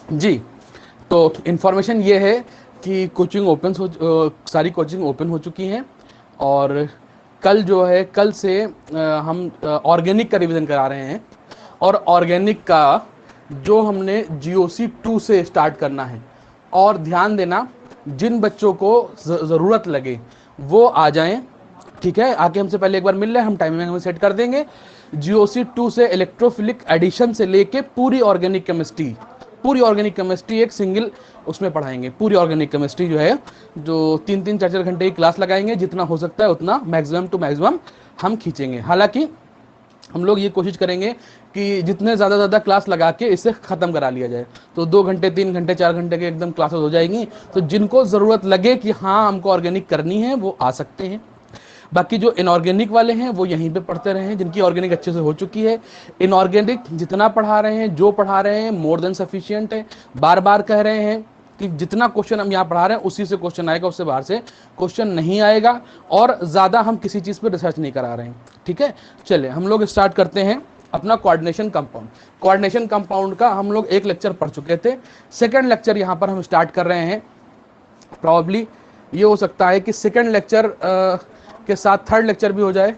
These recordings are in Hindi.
जी, तो इन्फॉर्मेशन ये है कि कोचिंग ओपन हो, सारी कोचिंग ओपन हो चुकी हैं और कल जो है, कल से हम ऑर्गेनिक का रिवीजन करा रहे हैं और ऑर्गेनिक का जो हमने जीओसी 2 से स्टार्ट करना है। और ध्यान देना, जिन बच्चों को ज़रूरत लगे वो आ जाएं, ठीक है, आके हमसे पहले एक बार मिल लें, हम टाइमिंग में सेट कर देंगे। जीओसी 2 से इलेक्ट्रोफिलिक एडिशन से लेके पूरी ऑर्गेनिक केमिस्ट्री, पूरी ऑर्गेनिक केमिस्ट्री एक सिंगल उसमें पढ़ाएंगे। पूरी ऑर्गेनिक केमिस्ट्री जो है, जो 3-3 4-4 घंटे की क्लास लगाएंगे, जितना हो सकता है उतना मैक्सिमम टू मैक्सिमम हम खींचेंगे। हालांकि हम लोग ये कोशिश करेंगे कि जितने ज़्यादा क्लास लगा के इसे ख़त्म करा लिया जाए। तो 2 घंटे 3 घंटे 4 घंटे के एकदम क्लासेस हो जाएंगी। तो जिनको ज़रूरत लगे कि हाँ हमको ऑर्गेनिक करनी है, वो आ सकते हैं। बाकी जो इनऑर्गेनिक वाले हैं वो यहीं पे पढ़ते रहे हैं, जिनकी ऑर्गेनिक अच्छे से हो चुकी है। इनऑर्गेनिक जितना पढ़ा रहे हैं, जो पढ़ा रहे हैं, मोर देन सफिशियंट है। बार बार कह रहे हैं कि जितना क्वेश्चन हम यहाँ पढ़ा रहे हैं उसी से क्वेश्चन आएगा, उससे बाहर से क्वेश्चन नहीं आएगा। और ज़्यादा हम किसी चीज़ पर रिसर्च नहीं करा रहे हैं, ठीक है। चलिए हम लोग स्टार्ट करते हैं अपना कोऑर्डिनेशन कंपाउंड। कोऑर्डिनेशन कंपाउंड का हम लोग एक लेक्चर पढ़ चुके थे, सेकंड लेक्चर यहाँ पर हम स्टार्ट कर रहे हैं। प्रॉब्ली ये हो सकता है कि सेकंड लेक्चर के साथ थर्ड लेक्चर भी हो जाए।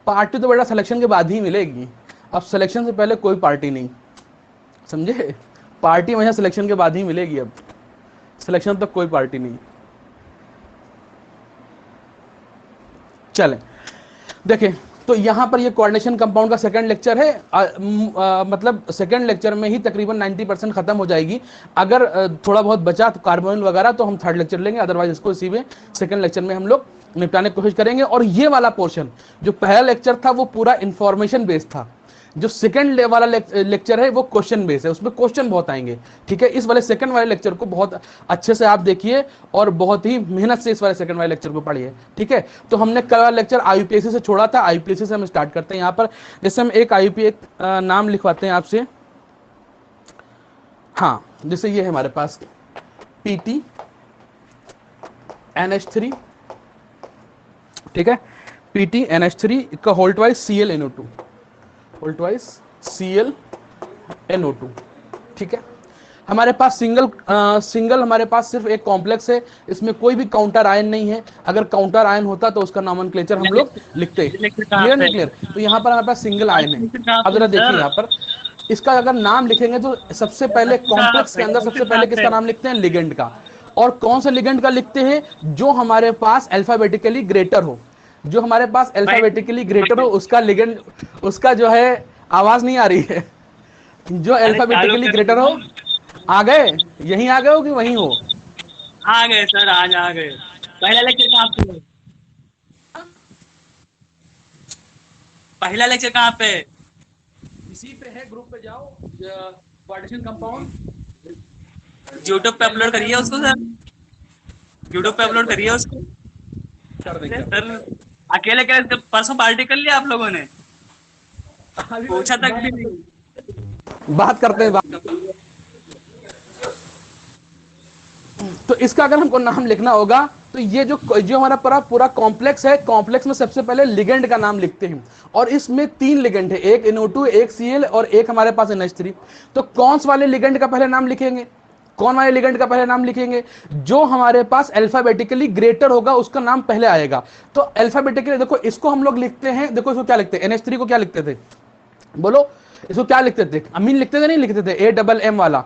पार्टी तो बेटा सिलेक्शन के बाद ही मिलेगी, अब सिलेक्शन से पहले कोई पार्टी नहीं, समझे। पार्टी हमेशा सिलेक्शन के बाद ही मिलेगी, अब सिलेक्शन तक कोई पार्टी नहीं। चलें देखें, तो यहाँ पर ये कोऑर्डिनेशन कंपाउंड का सेकंड लेक्चर है। मतलब सेकंड लेक्चर में ही तकरीबन 90% खत्म हो जाएगी। अगर थोड़ा बहुत बचा तो कार्बोनिल वगैरह तो हम थर्ड लेक्चर लेंगे, अदरवाइज इसको इसी में सेकंड लेक्चर में हम लोग निपटाने की कोशिश करेंगे। और ये वाला पोर्शन जो पहला लेक्चर था वो पूरा इंफॉर्मेशन बेस्ड था, जो सेकंड वाला लेक्चर है वो क्वेश्चन बेस है, उसमें क्वेश्चन बहुत आएंगे, ठीक है। इस वाले सेकंड वाले लेक्चर को बहुत अच्छे से आप देखिए और बहुत ही मेहनत से इस वाले सेकंड वाले लेक्चर को पढ़िए, ठीक है। तो हमने कल वाला लेक्चर आईयूपीएससी से छोड़ा था, आईयूपीएससी से हम स्टार्ट करते हैं। यहाँ पर जैसे हम एक आईयूपीएससी नाम लिखवाते हैं आपसे, हाँ, जैसे ये है हमारे पास PT NH3, ठीक है। PT NH3 का Holt wise ClNO2, Holt wise ClNO2, ठीक है। हमारे पास सिंगल हमारे पास सिर्फ एक कॉम्प्लेक्स है, इसमें कोई भी काउंटर आयन नहीं है। अगर काउंटर आयन होता तो उसका नॉमेनक्लेचर हम लोग लिखते। क्लियर नहीं क्लियर? तो यहाँ पर हमारे पास सिंगल आयन है। अब जरा देखिए यहाँ पर, इसका अगर नाम लिखेंगे तो सबसे पहले कॉम्प्लेक्स के अंदर सबसे पहले किसका नाम लिखते हैं? लिगेंड का। और कौन सा लिगेंड का लिखते हैं? जो हमारे पास अल्फाबेटिकली ग्रेटर हो, जो हमारे पास अल्फाबेटिकली ग्रेटर हो उसका लिगेंड, उसका जो है, आवाज नहीं आ रही है, जो अल्फाबेटिकली ग्रेटर हो। आ गए? यहीं आ गए हो कि वहीं हो? आ गए सर, आज आ गए। पहला लेक्चर कहाँ पे? पहला लेक्चर कहाँ पे? इसी पे है, ग्रुप पे जाओ, कोऑर्डिनेशन कंपाउंड। यूट्यूब पे अपलोड करिए उसको सर, यूट्यूब पे अपलोड करिए उसको। कर देंगे सर अकेले अकेले परसों पार्टी कर लिया आप लोगों ने? पूछा तक भी नहीं। बात करते हैं। तो इसका अगर हमको नाम लिखना होगा तो ये जो हमारा पूरा कॉम्प्लेक्स है, कॉम्प्लेक्स में सबसे पहले लिगेंड का नाम लिखते हैं। और इसमें 3 लिगेंड है, एक NO2, एक Cl और एक हमारे पास NH3। तो कौन से वाले लिगेंड का पहले नाम लिखेंगे? कौन वाले लिगेंड का पहले नाम लिखेंगे? जो हमारे पास अल्फाबेटिकली ग्रेटर होगा उसका नाम पहले आएगा। तो अल्फाबेटिकली देखो, इसको हम लोग लिखते हैं, देखो इसको क्या लिखते हैं? NH3 को क्या लिखते थे? बोलो, इसको क्या लिखते थे? अमीन लिखते थे, नहीं लिखते थे? AMM वाला,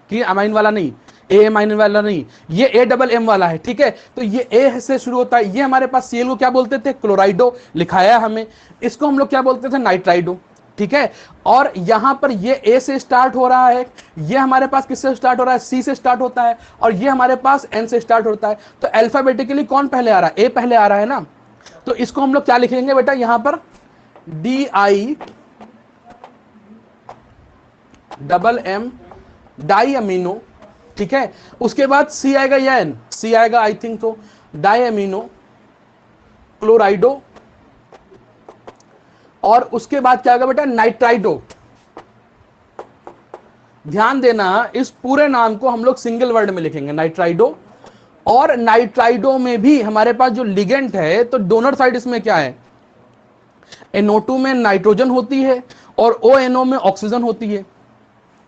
कि अमाइन वाला नहीं, AMIN वाला नहीं, ये AMM वाला है, ठीक है। तो ये A से शुरू होता है। ये हमारे पास Cl को क्या बोलते थे? क्लोराइडो लिखाया हमें। इसको हम लोग क्या बोलते थे? नाइट्राइडो, ठीक है। और यहां पर ये A से स्टार्ट हो रहा है, ये हमारे पास किससे स्टार्ट हो रहा है? C से स्टार्ट होता है, और ये हमारे पास N से स्टार्ट होता है। तो अल्फाबेटिकली कौन पहले आ रहा है? A पहले आ रहा है ना। तो इसको हम लोग क्या लिखेंगे बेटा? यहां पर DIMM, डाई अमीनो, ठीक है। उसके बाद C आएगा या N? C आएगा आई थिंक, तो डाई अमीनो क्लोराइडो। और उसके बाद क्या होगा बेटा? नाइट्राइडो। ध्यान देना, इस पूरे नाम को हम लोग सिंगल वर्ड में लिखेंगे, नाइट्राइडो। और नाइट्राइडो में भी हमारे पास जो लिगेंड है, तो डोनर साइड इसमें क्या है? NO2 में नाइट्रोजन होती है और ONO में ऑक्सीजन होती है,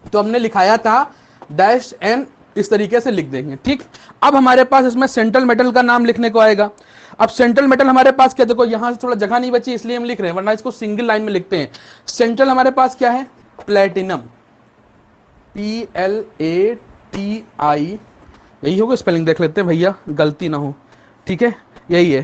तो हमने लिखाया था डैश एन, इस तरीके से लिख देंगे। ठीक, अब हमारे पास इसमें सेंट्रल मेटल का नाम लिखने को आएगा। अब सेंट्रल मेटल हमारे पास क्या, देखो यहां से थोड़ा जगह नहीं बची इसलिए हम लिख रहे हैं, वरना इसको सिंगल लाइन में लिखते हैं। सेंट्रल हमारे पास क्या है, प्लेटिनम, PLATI, यही होगा स्पेलिंग, देख लेते हैं भैया गलती ना हो। ठीक है, यही है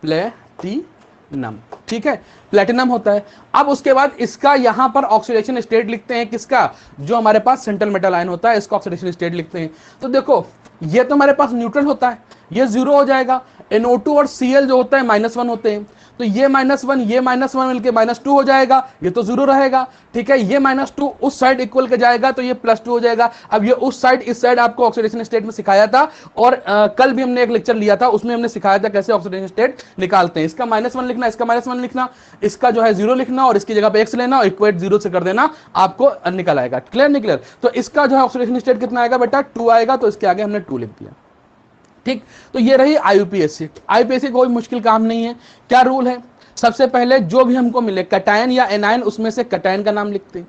प्लेटिनम। ठीक है, प्लेटिनम होता है। अब उसके बाद इसका यहां पर ऑक्सीडेशन स्टेट लिखते हैं, किसका, जो हमारे पास सेंट्रल मेटल आयन होता है इसका ऑक्सीडेशन स्टेट लिखते हैं। तो देखो ये तो हमारे पास न्यूट्रल होता है, ये 0 हो जाएगा। NO2 और Cl जो होता है -1 होते हैं, तो ये -1 ये -1 मिलके -2 हो जाएगा, ये तो 0 रहेगा। ठीक है, ये -2 उस साइड इक्वल के जाएगा तो ये +2 हो जाएगा। अब ये उस साइड इस साइड आपको ऑक्सीडेशन स्टेट में सिखाया था, और कल भी हमने एक लेक्चर लिया था, उसमें हमने सिखाया था कैसे ऑक्सीडेशन स्टेट निकालते हैं। इसका -1 लिखना, इसका -1 लिखना, इसका जो है 0 लिखना और इसकी जगह पे x लेना और इक्वेट 0 से कर देना, आपको निकल आएगा। क्लियर नहीं क्लियर? तो इसका जो है ऑक्सीडेशन स्टेट कितना आएगा बेटा, 2 आएगा, तो इसके आगे हमने 2 लिख दिया। ठीक, तो ये रही IUPAC। IUPAC कोई मुश्किल काम नहीं है। क्या रूल है, सबसे पहले जो भी हमको मिले कटायन या एनायन, उसमें से कटायन का नाम लिखते हैं,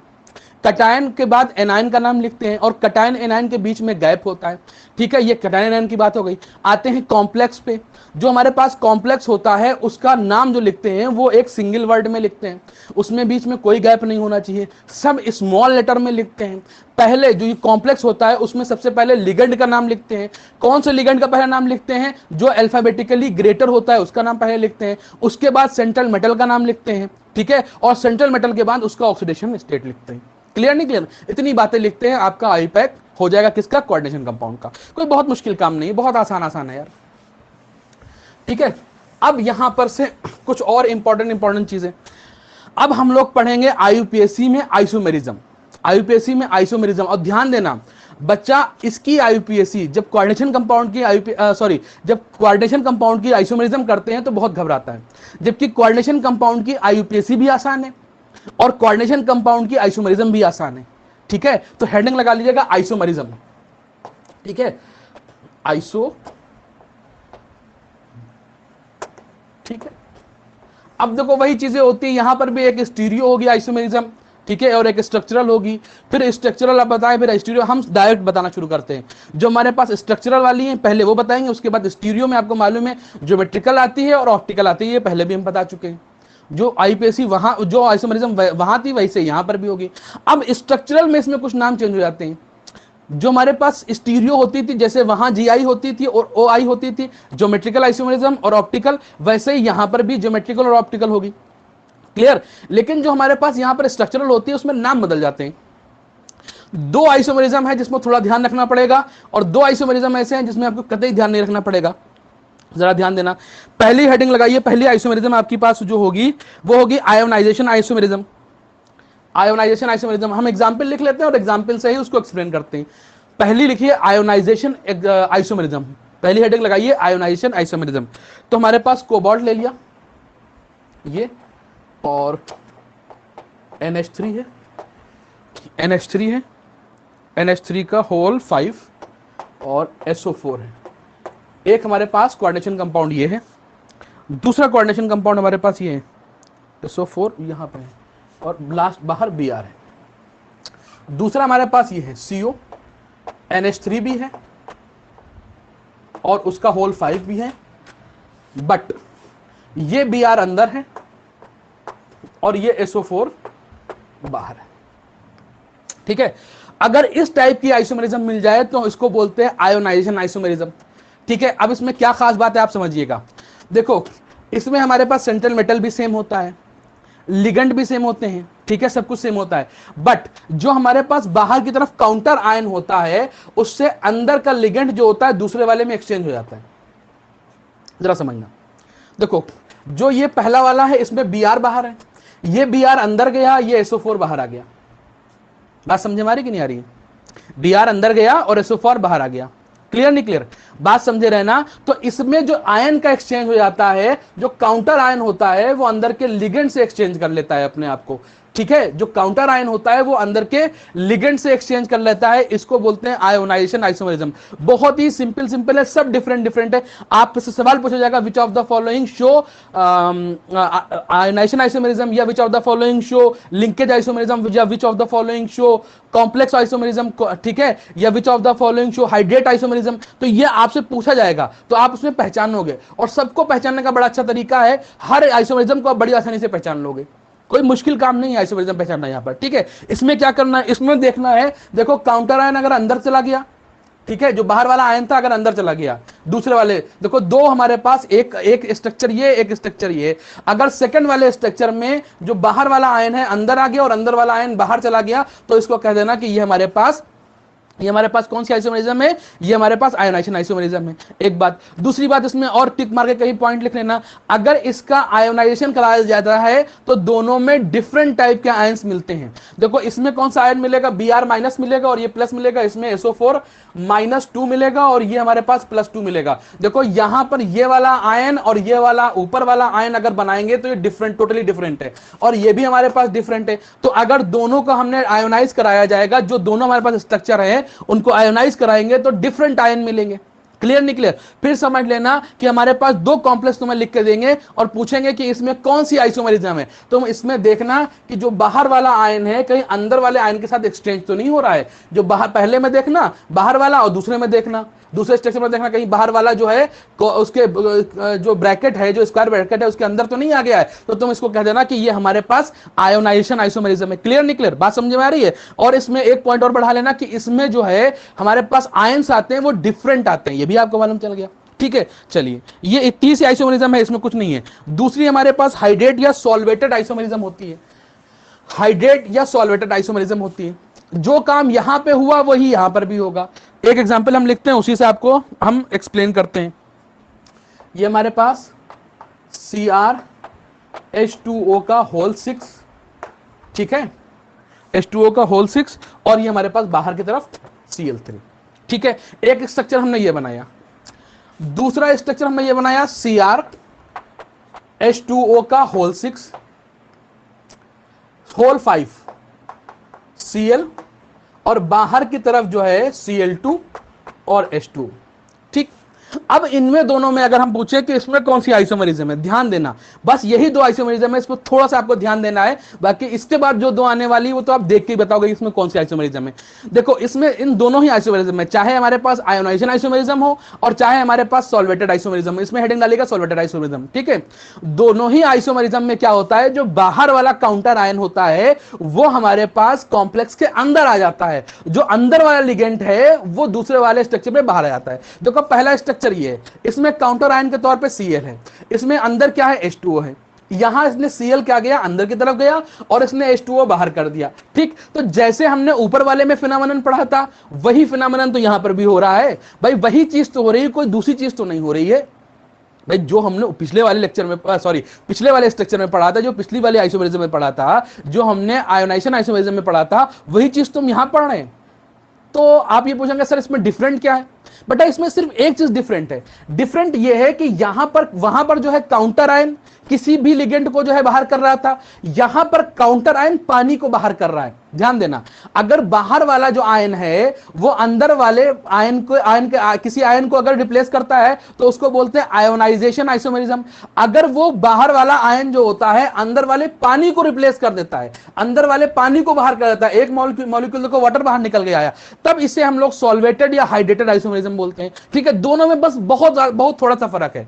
कटायन के बाद एनायन का नाम लिखते हैं, और कटायन एनायन के बीच में गैप होता है। ठीक है, ये कटायन एनायन की बात हो गई। आते हैं कॉम्प्लेक्स पे। जो हमारे पास कॉम्प्लेक्स होता है उसका नाम जो लिखते हैं वो एक सिंगल वर्ड में लिखते हैं, उसमें बीच में कोई गैप नहीं होना चाहिए, सब स्मॉल लेटर में लिखते हैं। पहले जो ये कॉम्प्लेक्स होता है उसमें सबसे पहले लिगेंड का नाम लिखते हैं। कौन से लिगेंड का पहला नाम लिखते हैं, जो अल्फाबेटिकली ग्रेटर होता है उसका नाम पहले लिखते हैं, उसके बाद सेंट्रल मेटल का नाम लिखते हैं। ठीक है, और सेंट्रल मेटल के बाद उसका ऑक्सीडेशन स्टेट लिखते हैं। क्लियर नहीं क्लियर? इतनी बातें लिखते हैं, आपका IUPAC हो जाएगा किसका, कोऑर्डिनेशन कंपाउंड का। कोई बहुत मुश्किल काम नहीं है, बहुत आसान है यार। ठीक है, अब यहां पर से कुछ और इंपॉर्टेंट चीजें अब हम लोग पढ़ेंगे IUPAC में आइसोमेरिज्म। IUPAC में आइसोमेरिज्म, और ध्यान देना बच्चा, इसकी IUPAC जब कोऑर्डिनेशन कंपाउंड की जब कोऑर्डिनेशन कंपाउंड की आइसोमेरिज्म करते हैं तो बहुत घबराता है, जबकि कोऑर्डिनेशन कंपाउंड की IUPAC भी आसान है और कोऑर्डिनेशन कंपाउंड की आइसोमेरिज्म भी आसान है। ठीक है, तो हेडिंग लगा लीजिएगा आइसोमेरिज्म। ठीक है, आइसो, ठीक है। अब देखो वही चीजें होती है, यहां पर भी एक स्टीरियो होगी आइसोमेरिज्म, ठीक है, और एक स्ट्रक्चरल होगी, फिर स्ट्रक्चरल आप बताएं, फिर स्टीरियो। हम डायरेक्ट बताना शुरू करते हैं, जो हमारे पास स्ट्रक्चरल वाली है पहले वो बताएंगे, उसके बाद स्टीरियो में आपको मालूम है ज्योमेट्रिकल आती है और ऑप्टिकल आती है, ये पहले भी हम बता चुके हैं। जो IUPAC वहां, जो आइसोमेरिज्म वहां थी वैसे यहां पर भी होगी। अब स्ट्रक्चरल में इसमें कुछ नाम चेंज हो जाते हैं। जो हमारे पास स्टीरियो होती थी, जैसे वहां GI होती थी और OI होती थी, ज्योमेट्रिकल आइसोमेरिज्म और ऑप्टिकल, वैसे ही यहां पर भी ज्योमेट्रिकल और ऑप्टिकल होगी। क्लियर? लेकिन जो हमारे पास यहां पर स्ट्रक्चरल होती है उसमें नाम बदल जाते हैं। 2 आइसोमेरिज्म है जिसमें थोड़ा ध्यान रखना पड़ेगा, और 2 आइसोमेरिज्म ऐसे हैं जिसमें आपको कतई ध्यान नहीं रखना पड़ेगा। जरा ध्यान देना, पहली हेडिंग लगाइए, पहली आइसोमेरिज्म आपके पास जो होगी वो होगी आयोनाइजेशन आइसोमेरिज्म। आयोनाइजेशन आइसोमेरिज्म हम एग्जांपल लिख लेते हैं और एग्जांपल से ही उसको एक्सप्लेन करते हैं। पहली लिखिए आयोनाइजेशन आइसोमेरिज्म, पहली हेडिंग लगाइए आयोनाइजेशन आइसोमेरिज्म। तो हमारे पास कोबाल्ट ले लिया ये, और NH3 है, NH3 है, NH3 का होल 5 और SO4 है। एक हमारे पास कोऑर्डिनेशन कंपाउंड ये है, दूसरा कोऑर्डिनेशन कंपाउंड हमारे पास ये है, SO4 यहां पे है, और लास्ट बाहर Br है। दूसरा हमारे पास ये है CO, NH3 भी है और उसका होल 5 भी है, बट ये Br अंदर है और ये SO4 बाहर है। ठीक है, अगर इस टाइप की आइसोमेरिज्म मिल जाए तो इसको बोलते हैं आयोनाइजेशन आइसोमेरिज्म। ठीक है, अब इसमें क्या खास बात है आप समझिएगा। देखो इसमें हमारे पास सेंट्रल मेटल भी सेम होता है, लिगेंड भी सेम होते हैं, ठीक है, सब कुछ सेम होता है, बट जो हमारे पास बाहर की तरफ काउंटर आयन होता है उससे अंदर का लिगेंड जो होता है दूसरे वाले में एक्सचेंज हो जाता है। जरा समझना, देखो जो ये पहला वाला है इसमें Br बाहर है, ये Br अंदर गया, ये SO4 बाहर आ गया। बात समझे हमारी कि नहीं आ रही है? Br अंदर गया और SO4 बाहर आ गया। क्लियर नहीं क्लियर? बात समझे रहना। तो इसमें जो आयन का एक्सचेंज हो जाता है, जो काउंटर आयन होता है वो अंदर के लिगेंड से एक्सचेंज कर लेता है अपने आप को। ठीक है, जो काउंटर आयन होता है वो अंदर के लिगेंड से एक्सचेंज कर लेता है, इसको बोलते हैं आयोनाइजेशन आइसोमेरिज्म। बहुत ही सिंपल है, सब डिफरेंट है। आपसे सवाल पूछा जाएगा which of the following show ionisation isomerism, या which of the following show linkage isomerism, या which of the following show complex isomerism, ठीक है, या which of the following show hydrate isomerism. तो ये आपसे पूछा जाएगा तो आप उसमें पहचानोगे, और सबको पहचानने का बड़ा अच्छा तरीका है, हर आइसोमेरिज्म को आप बड़ी आसानी से पहचान लोगे, कोई मुश्किल काम नहीं है आइसोमेरिज्म पहचानना यहां पर, ठीक है। इसमें क्या करना है, इसमें देखना है, देखो काउंटर आयन अगर अंदर चला गया, ठीक है, जो बाहर वाला आयन था अगर अंदर चला गया, दूसरे वाले देखो दो हमारे पास, एक स्ट्रक्चर ये, एक स्ट्रक्चर ये, अगर सेकंड वाले स्ट्रक्चर में जो बाहर वाला आयन है अंदर आ गया और अंदर वाला आयन बाहर चला गया, तो इसको कह देना कि ये हमारे पास कौन सी आइसोमेरिज्म है, ये हमारे पास आयोनाइजेशन आइसोमेरिज्म है। एक बात, दूसरी बात इसमें और टिक मार के कहीं पॉइंट लिख लेना, अगर इसका आयोनाइजेशन कराया जाता है तो दोनों में डिफरेंट टाइप के आयंस मिलते हैं। देखो इसमें कौन सा आयन मिलेगा, Br माइनस मिलेगा और ये प्लस मिलेगा, इसमें SO4 -2 मिलेगा और ये हमारे पास +2 मिलेगा। देखो यहां पर ये वाला आयन और ये वाला ऊपर वाला आयन अगर बनाएंगे तो ये डिफरेंट, टोटली डिफरेंट है, और ये भी हमारे पास डिफरेंट है। तो अगर दोनों को हमने आयोनाइज कराया जाएगा, जो दोनों हमारे पास स्ट्रक्चर है उनको आयोनाइज कराएंगे तो डिफरेंट आयन मिलेंगे। क्लियर नहीं क्लियर? फिर समझ लेना कि हमारे पास दो कॉम्प्लेक्स तुम्हें लिख के देंगे और पूछेंगे कि इसमें कौन सी आइसोमेरिज्म है। तुम इसमें देखना कि जो बाहर वाला आयन है कहीं अंदर वाले आयन के साथ एक्सचेंज तो नहीं हो रहा है। जो बाहर, पहले में देखना बाहर वाला और दूसरे में देखना, दूसरे स्ट्रक्चर में देखना कहीं बाहर वाला जो है उसके जो ब्रैकेट है, जो स्क्वायर ब्रैकेट है उसके अंदर तो नहीं आ गया है, तो तुम इसको कह देना कि ये हमारे पास आयोनाइजेशन आइसोमेरिज्म है। क्लियर नहीं क्लियर? बात समझ में आ रही है? और इसमें एक पॉइंट और बढ़ा लेना कि इसमें जो है हमारे पास आयंस आते हैं वो डिफरेंट आते हैं, ये भी आपको मालूम चल गया। ठीक है, चलिए ये तीसरी आइसोमेरिज्म है, इसमें कुछ नहीं है। दूसरी हमारे पास हाइड्रेट या सॉल्वेटेड आइसोमेरिज्म होती है। हाइड्रेट या सॉल्वेटेड आइसोमेरिज्म होती है, जो काम यहां पे हुआ वही यहां पर भी होगा। एक एग्जांपल हम लिखते हैं, उसी से आपको हम एक्सप्लेन करते हैं। ये हमारे पास CrH2O का होल 6, ठीक है, H2O का होल 6, और ये हमारे पास बाहर की तरफ Cl3, ठीक है। एक स्ट्रक्चर हमने ये बनाया, दूसरा स्ट्रक्चर हमने ये बनाया CrH2O का होल 6 होल 5 Cl, और बाहर की तरफ जो है Cl2 और H2। ठीक, अब इनमें दोनों में अगर हम पूछे कि इसमें कौन सी आइसोमेरिज्म है, ध्यान देना बस यही दो आइसोमेरिज्म है, इसको थोड़ा सा आपको ध्यान देना है, बाकी इसके बाद जो दो आने वाली वो तो आप देख के ही बताओगे इसमें कौन सी आइसोमेरिज्म है। देखो इसमें इन दोनों ही आइसोमेरिज्म है, चाहे हमारे पास आयोनाइजेशन आइसोमेरिज्म हो और चाहे हमारे पास सॉल्वेटेड आइसोमेरिज्म, इसमें हेडिंग डालेगा सॉल्वेटेड आइसोमेरिज्म, ठीक है। दोनों ही आइसोमेरिज्म में क्या होता है, जो बाहर वाला काउंटर आयन होता है वो हमारे पास कॉम्प्लेक्स के अंदर आ जाता है, जो अंदर वाला लिगेंड है वो दूसरे वाले स्ट्रक्चर में बाहर आ जाता है। देखो पहला स्ट्रक्चर ये है, इसमें काउंटर आयन के तौर पे Cl है, इसमें अंदर क्या है H2O है, यहां इसने Cl क्या गया अंदर की तरफ गया और इसने H2O बाहर कर दिया। ठीक, तो जैसे हमने ऊपर वाले में फिनोमेनन पढ़ा था वही फिनोमेनन तो यहां पर भी हो रहा है। भाई वही चीज तो हो रही है, कोई दूसरी चीज तो नहीं हो रही है। भाई जो हमने पिछले वाले लेक्चर में पिछले वाले स्ट्रक्चर में पढ़ा था, जो पिछली वाली आइसोमेरिज्म में पढ़ा था, जो हमने आयोनाइजेशन आइसोमेरिज्म में पढ़ा था, वही चीज तुम यहां पढ़ रहे हैं। तो आप ये पूछेंगे सर इसमें डिफरेंट क्या है? बेटा इसमें सिर्फ एक चीज डिफरेंट है, डिफरेंट ये है कि यहां पर वहां पर जो है काउंटर आयन किसी भी लिगेंड को जो है बाहर कर रहा था, यहां पर काउंटर आयन पानी को बाहर कर रहा है। ध्यान देना, अगर बाहर वाला जो आयन है वो अंदर वाले किसी आयन को अगर रिप्लेस करता है तो उसको बोलते हैं आयोनाइजेशन आइसोमेरिज्म। अगर वो बाहर वाला आयन जो होता है अंदर वाले पानी को रिप्लेस कर देता है, अंदर वाले पानी को बाहर कर देता है, एक मॉलिक्यूल देखो वाटर बाहर निकल के आया, तब इसे हम लोग सॉल्वेटेड या हाइड्रेटेड आइसोमेरिज्म बोलते हैं। ठीक है, दोनों में बस बहुत थोड़ा सा फर्क है।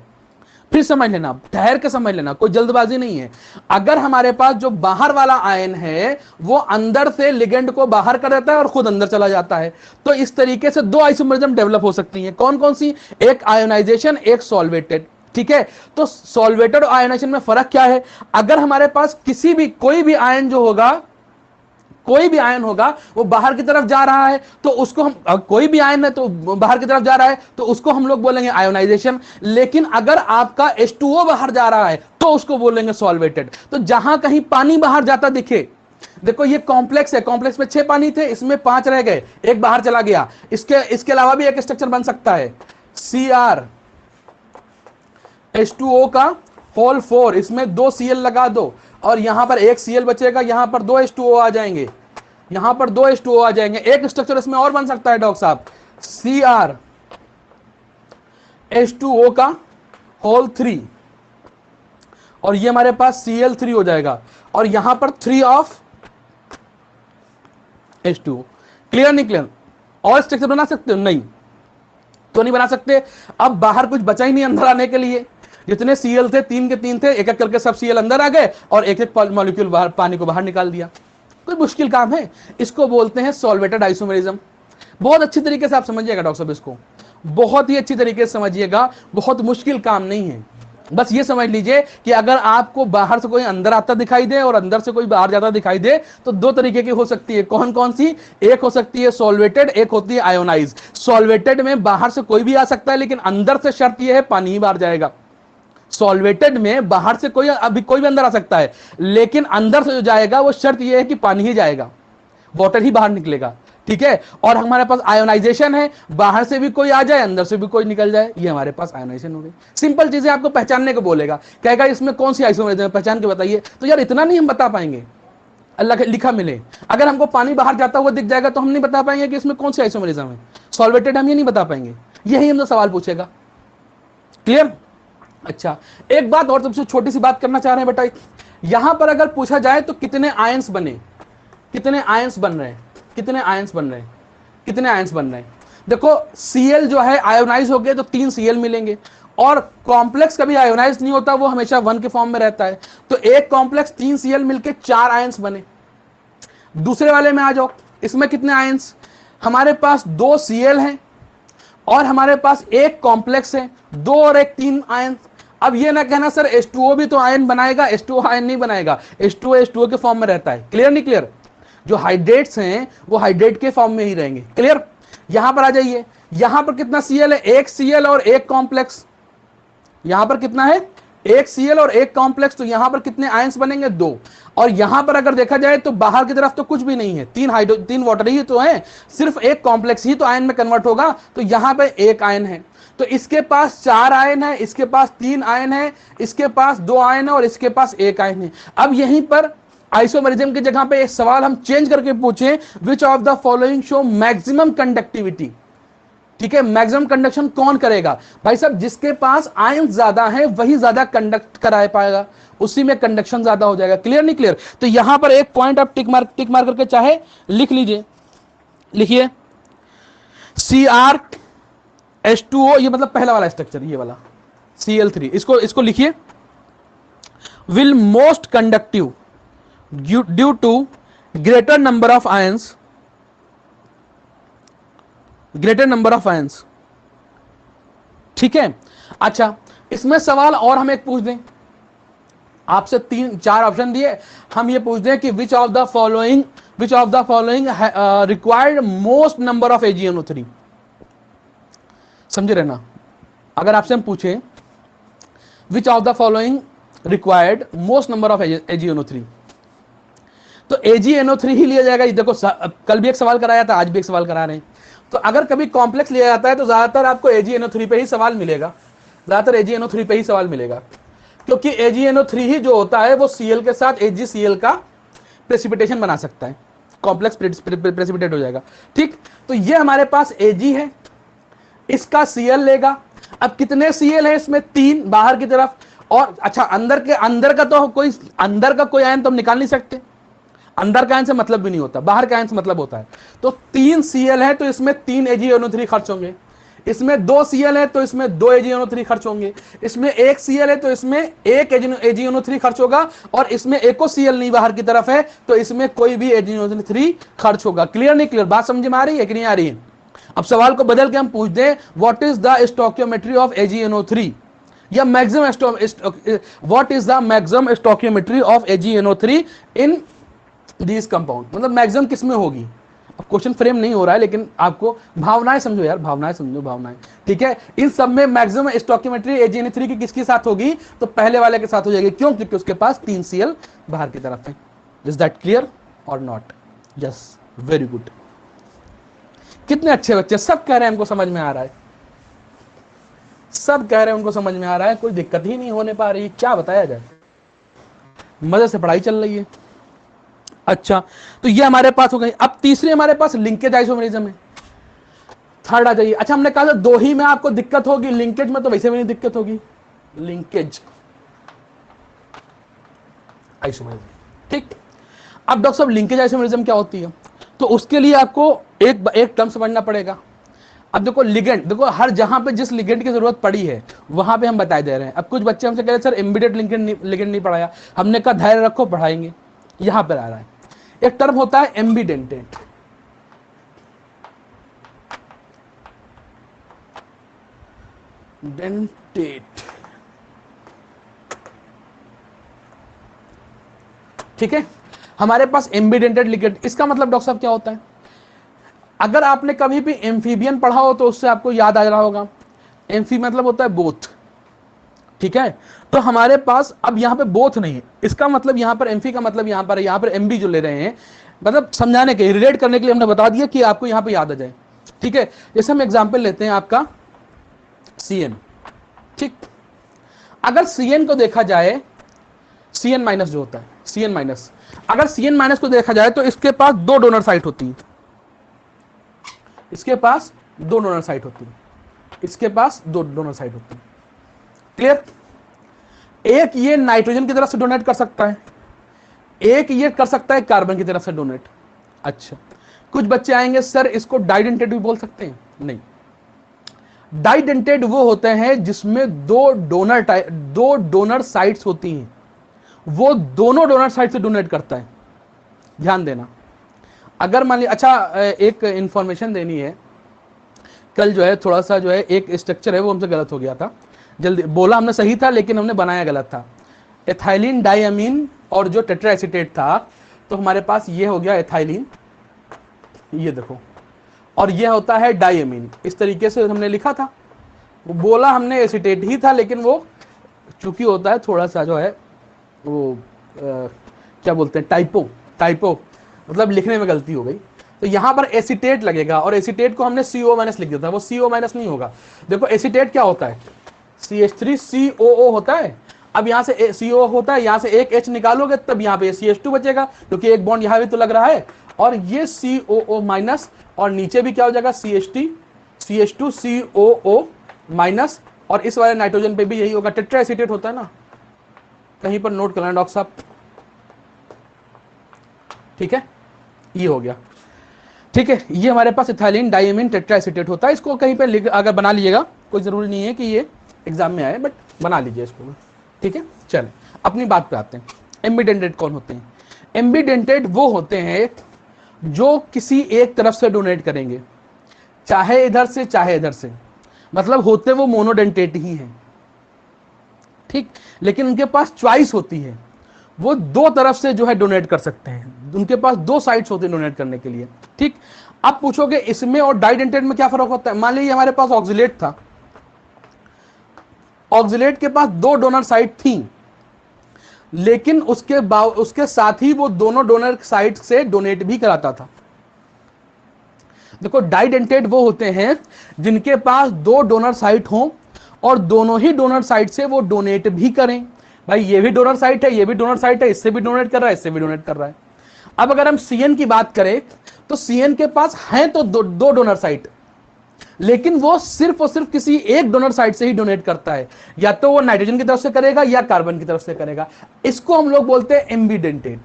फिर समझ लेना, ठहर के समझ लेना, कोई जल्दबाजी नहीं है। अगर हमारे पास जो बाहर वाला आयन है वो अंदर से लिगेंड को बाहर कर देता है और खुद अंदर चला जाता है, तो इस तरीके से दो आइसोमेरिज्म डेवलप हो सकती हैं। कौन कौन सी? एक आयोनाइजेशन, एक सॉल्वेटेड। ठीक है, तो सॉल्वेटेड और आयोनाइजेशन में फर्क क्या है? अगर हमारे पास कोई भी आयन जो होगा, कोई भी आयन होगा वो बाहर की तरफ जा रहा है तो उसको हम, कोई भी आयन है तो बाहर की तरफ जा रहा है तो उसको हम लोग बोलेंगे आयोनाइजेशन। लेकिन अगर आपका H2O बाहर जा रहा है तो उसको बोलेंगे सॉल्वेटेड। तो जहां कहीं पानी बाहर जाता दिखे, देखो ये कॉम्प्लेक्स है, कॉम्प्लेक्स में 6 पानी थे, इसमें 5 रह गए, एक बाहर चला गया। इसके अलावा भी एक स्ट्रक्चर बन सकता है CrH2O का होल 4, इसमें 2 Cl लगा दो और यहां पर एक Cl बचेगा, यहां पर 2 H2O आ जाएंगे, यहां पर 2 H2O आ जाएंगे। एक स्ट्रक्चर इसमें और बन सकता है डॉक्टर साहब, Cr H2O का होल 3, और ये हमारे पास Cl3 हो जाएगा, और यहां पर 3 ऑफ H2O। क्लियर नहीं क्लियर? और स्ट्रक्चर बना सकते हो? नहीं, तो नहीं बना सकते। अब बाहर कुछ बचा ही नहीं अंदर आने के लिए, जितने Cl थे 3 के 3 थे, एक एक करके सब Cl अंदर आ गए और एक एक मॉलिक्यूल बाहर, पानी को बाहर निकाल दिया। कोई मुश्किल काम है? इसको बोलते हैं सॉल्वेटेड आइसोमेरिज्म। बहुत अच्छी तरीके से आप समझिएगा डॉक्टर साहब, इसको बहुत ही अच्छी तरीके से समझिएगा, बहुत मुश्किल काम नहीं है। बस ये समझ लीजिए कि अगर आपको बाहर से कोई अंदर आता दिखाई दे और अंदर से कोई बाहर जाता दिखाई दे, तो दो तरीके की हो सकती है। कौन कौन सी? एक हो सकती है सॉल्वेटेड, एक होती है आयोनाइज। सॉल्वेटेड में बाहर से कोई भी आ सकता है, लेकिन अंदर से शर्त यह है पानी ही बाहर जाएगा। सॉल्वेटेड में बाहर से कोई भी अंदर आ सकता है, लेकिन अंदर से जो जाएगा वो शर्त यह है कि पानी ही जाएगा, वाटर ही बाहर निकलेगा। ठीक है। और हमारे पास आयोनाइजेशन है, बाहर से भी कोई आ जाए, अंदर से भी कोई निकल जाए, ये हमारे पास आयोनाइजेशन हो गई। सिंपल चीजें आपको पहचानने को बोलेगा, कहेगा इसमें कौन सी आइसोमेरिज्म है, पहचान के बताइए। तो यार इतना नहीं हम बता पाएंगे, अल्लाह के लिखा मिले। अगर हमको पानी बाहर जाता हुआ दिख जाएगा तो हम नहीं बता पाएंगे कि इसमें कौन सी आइसोमेरिज्म है। सॉल्वेटेड हम ये नहीं बता पाएंगे, यही हमसे सवाल पूछेगा। क्लियर? अच्छा, एक बात और सबसे छोटी सी बात करना चाह रहे हैं बेटा, यहां पर अगर पूछा जाए तो कितने आयंस बने, कितने आयंस बन रहे हैं, कितने आयंस बन रहे हैं, कितने आयंस बन रहे हैं। देखो Cl जो है आयोनाइज हो गए तो 3 Cl मिलेंगे, और कॉम्प्लेक्स कभी आयोनाइज नहीं होता, वो हमेशा 1 के फॉर्म में रहता है। तो एक कॉम्प्लेक्स 3 Cl मिलके 4 आयंस बने। दूसरे वाले में आ जाओ, इसमें कितने आयंस? हमारे पास 2 Cl हैं और हमारे पास एक कॉम्प्लेक्स है, 2 और 1 3 आयन। अब ये ना कहना सर H2O भी तो आयन बनाएगा, H2O आयन नहीं बनाएगा, H2O के फॉर्म में रहता है। क्लियर नहीं क्लियर? जो हाइड्रेट्स हैं वो हाइड्रेट के फॉर्म में ही रहेंगे। क्लियर? यहां पर आ जाइए, यहां पर कितना Cl है? एक Cl और एक कॉम्प्लेक्स। यहां पर कितना है? एक Cl और एक कॉम्प्लेक्स। तो यहां पर कितने आयंस बनेंगे? 2। और यहां पर अगर देखा जाए तो बाहर की तरफ तो कुछ भी नहीं है, 3 वाटर ही तो है, सिर्फ एक कॉम्प्लेक्स ही तो आयन में कन्वर्ट होगा। तो यहां पर एक आयन है, तो इसके पास 4 आयन है, इसके पास 3 आयन है, इसके पास 2 आयन है और इसके पास 1 आयन है। अब यहीं पर आइसोमेरिज्म की जगह पे एक सवाल हम चेंज करके पूछें, विच of the following show maximum conductivity. ठीक है, मैक्सिमम कंडक्शन कौन करेगा? भाई साहब जिसके पास आयन ज्यादा है वही ज्यादा कंडक्ट करा पाएगा, उसी में कंडक्शन ज्यादा हो जाएगा। क्लियर नहीं क्लियर? तो यहां पर एक पॉइंट आप टिक मार करके चाहे लिख लीजिए, लिखिए CrH2O, ये मतलब पहला वाला स्ट्रक्चर, ये वाला Cl3, इसको लिखिए, will most conductive due to greater number of ions, greater number of ions. ठीक है। अच्छा, इसमें सवाल और हम एक पूछ दें, आपसे 3-4 ऑप्शन दिए, हम ये पूछ दें कि विच of the following required most number of AgNO3। समझे रहना, अगर आपसे हम पूछे विच of the following required most number of AgNO3, तो AgNO3 ही लिया जाएगा। देखो कल भी एक सवाल कराया था, आज भी एक सवाल करा रहे हैं। तो अगर कभी कॉम्प्लेक्स लिया जाता है तो ज्यादातर आपको AgNO3 पे ही सवाल मिलेगा, ज्यादातर AgNO3 पे ही सवाल मिलेगा, क्योंकि AgNO3 ही जो होता है वो Cl के साथ AgCl का प्रेसिपिटेशन बना सकता है, कॉम्प्लेक्स प्रेसिपिटेट हो जाएगा। ठीक, तो ये हमारे पास Ag है, इसका Cl लेगा। अब कितने Cl है इसमें? 3 बाहर की तरफ, और अच्छा अंदर का तो अंदर का कोई आयन तो हम निकाल नहीं सकते, अंदर का आयन से मतलब भी नहीं होता, बाहर का आयन से मतलब होता है। तो 3 Cl है तो इसमें 3 AgNO3 खर्च होंगे, इसमें 2 Cl है तो इसमें 2 AgNO3 खर्च होंगे, इसमें 1 Cl है तो इसमें 1 AgNO3 खर्च होगा, और इसमें एको Cl नहीं बाहर की तरफ है तो इसमें कोई भी AgNO3 खर्च होगा। क्लियर नहीं क्लियर? बात समझ में आ रही है कि नहीं आ रही है? अब सवाल को बदल के हम पूछ दें, what is the stoichiometry of AgNO3, या maximum what is the maximum stoichiometry of AgNO3 in this compound, मतलब मैक्सिमम किसमें होगी। अब क्वेश्चन फ्रेम नहीं हो रहा है, लेकिन आपको भावनाएं समझो यार, भावनाएं समझो, भावनाएं। ठीक है, इन सब में मैक्सिमम स्टोइकियोमेट्री AgNO3 की किसके साथ होगी? तो पहले वाले के साथ हो जाएगी। क्यों? क्योंकि उसके पास 3 Cl बाहर की तरफ है। इज दैट क्लियर और नॉट? Yes, very good. कितने अच्छे बच्चे, सब कह रहे हैं हमको समझ में आ रहा है, सब कह रहे हैं उनको समझ में आ रहा है, कोई दिक्कत ही नहीं होने पा रही, क्या बताया जाए। मजे से पढ़ाई चल रही है। अच्छा, तो ये हमारे पास हो गई। अब तीसरी हमारे पास लिंकेज आइसोमेरिज्म है। थर्ड आ जाइए। अच्छा, हमने कहा था दो ही में आपको दिक्कत होगी, लिंकेज में तो वैसे भी नहीं दिक्कत होगी। लिंकेज आइसोमेरिज्म, ठीक। अब डॉक्टर साहब लिंकेज आइसोमेरिज्म क्या होती है, तो उसके लिए आपको एक टर्म समझना पड़ेगा। अब देखो लिगेंड, देखो हर जहां पे जिस लिगेंड की जरूरत पड़ी है वहां पे हम बताए दे रहे हैं। अब कुछ बच्चे हमसे कह रहे हैं सर इमीडिएट लिगेंड नहीं पढ़ाया, हमने कहा धैर्य रखो पढ़ाएंगे। यहां पर आ रहा है एक टर्म होता है एम्बीडेंटेट। डेंटेट, ठीक है। हमारे पास एम्बीडेंटेड लिगेंड, इसका मतलब डॉक्टर साहब क्या होता है, अगर आपने कभी भी एम्फीबियन पढ़ा हो तो उससे आपको याद आ रहा होगा, एम्फी मतलब होता है बोथ, ठीक है। तो हमारे पास अब यहां पे बोथ नहीं है, इसका मतलब यहां पर एम्फी का मतलब यहां पर एमबी जो ले रहे हैं, मतलब समझाने के रिलेट करने के लिए हमने बता दिया कि आपको यहां पे याद आ जाए, ठीक है। जैसे हम एग्जांपल लेते हैं आपका सीएन, ठीक। अगर सीएन को देखा जाए, सीएन माइनस जो होता है, सीएन माइनस, अगर सीएन माइनस को देखा जाए तो इसके पास दो डोनर साइट होती है, इसके पास दो डोनर साइट होती है, इसके पास दो डोनर साइट होती है, क्लियर। एक ये नाइट्रोजन की तरफ से डोनेट कर सकता है, एक ये कर सकता है कार्बन की तरफ से डोनेट। अच्छा, कुछ बच्चे आएंगे सर इसको डाइडेंटेड भी बोल सकते हैं, नहीं। डाइडेंटेड वो होते हैं जिसमें दो डोनर साइट्स होती हैं, वो दोनों डोनर साइड से डोनेट करता है। ध्यान देना, अगर मान लीजिए, अच्छा एक इंफॉर्मेशन देनी है, कल जो है थोड़ा सा जो है एक स्ट्रक्चर है वो हमसे गलत हो गया था, जल्दी बोला हमने सही था लेकिन हमने बनाया गलत था। एथाइलिन डाइअमीन और जो टेट्राएसीटेट था, तो हमारे पास ये हो गया एथाइलिन, ये देखो, और ये होता है डाइअमीन, इस तरीके से हमने लिखा था। वो बोला हमने एसीटेट ही था लेकिन वो चूंकि होता है थोड़ा सा जो है वो क्या बोलते हैं टाइपो मतलब लिखने में गलती हो गई, तो यहां पर एसीटेट लगेगा और एसीटेट को हमने CO माइनस लिख दिया था, वो CO माइनस नहीं होगा। देखो एसीटेट क्या होता है, CH3COO होता है। अब यहां से CO होता है, यहां से एक H निकालोगे तब यहां पे CH2 बचेगा, क्योंकि एक बॉन्ड यहां भी तो लग रहा है, और ये COO माइनस, और नीचे भी क्या हो जाएगा CH2COO माइनस, और इस वाले नाइट्रोजन पे भी यही होगा, टेट्रा एसीटेट होता है ना, कहीं पर नोट करना डॉक्टर साहब, ठीक है। ये हो गया, ठीक है। ये हमारे पास इथाइलिन डाइअमीन टेट्राएसीटेट होता है, इसको कहीं पे अगर बना लीजिएगा, कोई जरूरी नहीं है कि ये एग्जाम में आए, बट बना लीजिए इसको, ठीक है। चले अपनी बात पे आते हैं, एम्बीडेंटेड कौन होते हैं। एम्बीडेंटेड वो होते हैं जो किसी एक तरफ से डोनेट करेंगे, चाहे इधर से चाहे इधर से, मतलब होते वो मोनोडेंटेट ही हैं, ठीक, लेकिन उनके पास चॉइस होती है, वो दो तरफ से जो है डोनेट कर सकते हैं, उनके पास दो साइट्स होती हैं डोनेट करने के लिए, ठीक। अब पूछोगे इसमें और डाइडेंटेट में क्या फर्क होता है। मान लीजिए हमारे पास ऑक्सिलेट था, ऑक्सिलेट के पास दो डोनर साइट थी, लेकिन उसके साथ ही वो दोनों डोनर साइट से डोनेट भी कराता था। देखो डाइडेंटेट वो होते हैं जिनके पास दो डोनर साइट हो और दोनों ही डोनर साइट से वो डोनेट भी करें। भाई ये भी डोनर साइट है, ये भी डोनर साइट है, इससे भी डोनेट कर रहा है, इससे भी डोनेट कर रहा है। अब अगर हम सीएन की बात करें तो सीएन के पास है तो दो डोनर साइट, लेकिन वो सिर्फ और सिर्फ किसी एक डोनर साइट से ही डोनेट करता है, या तो वो नाइट्रोजन की तरफ से करेगा या कार्बन की तरफ से करेगा। इसको हम लोग बोलते हैं एम्बीडेंटेट।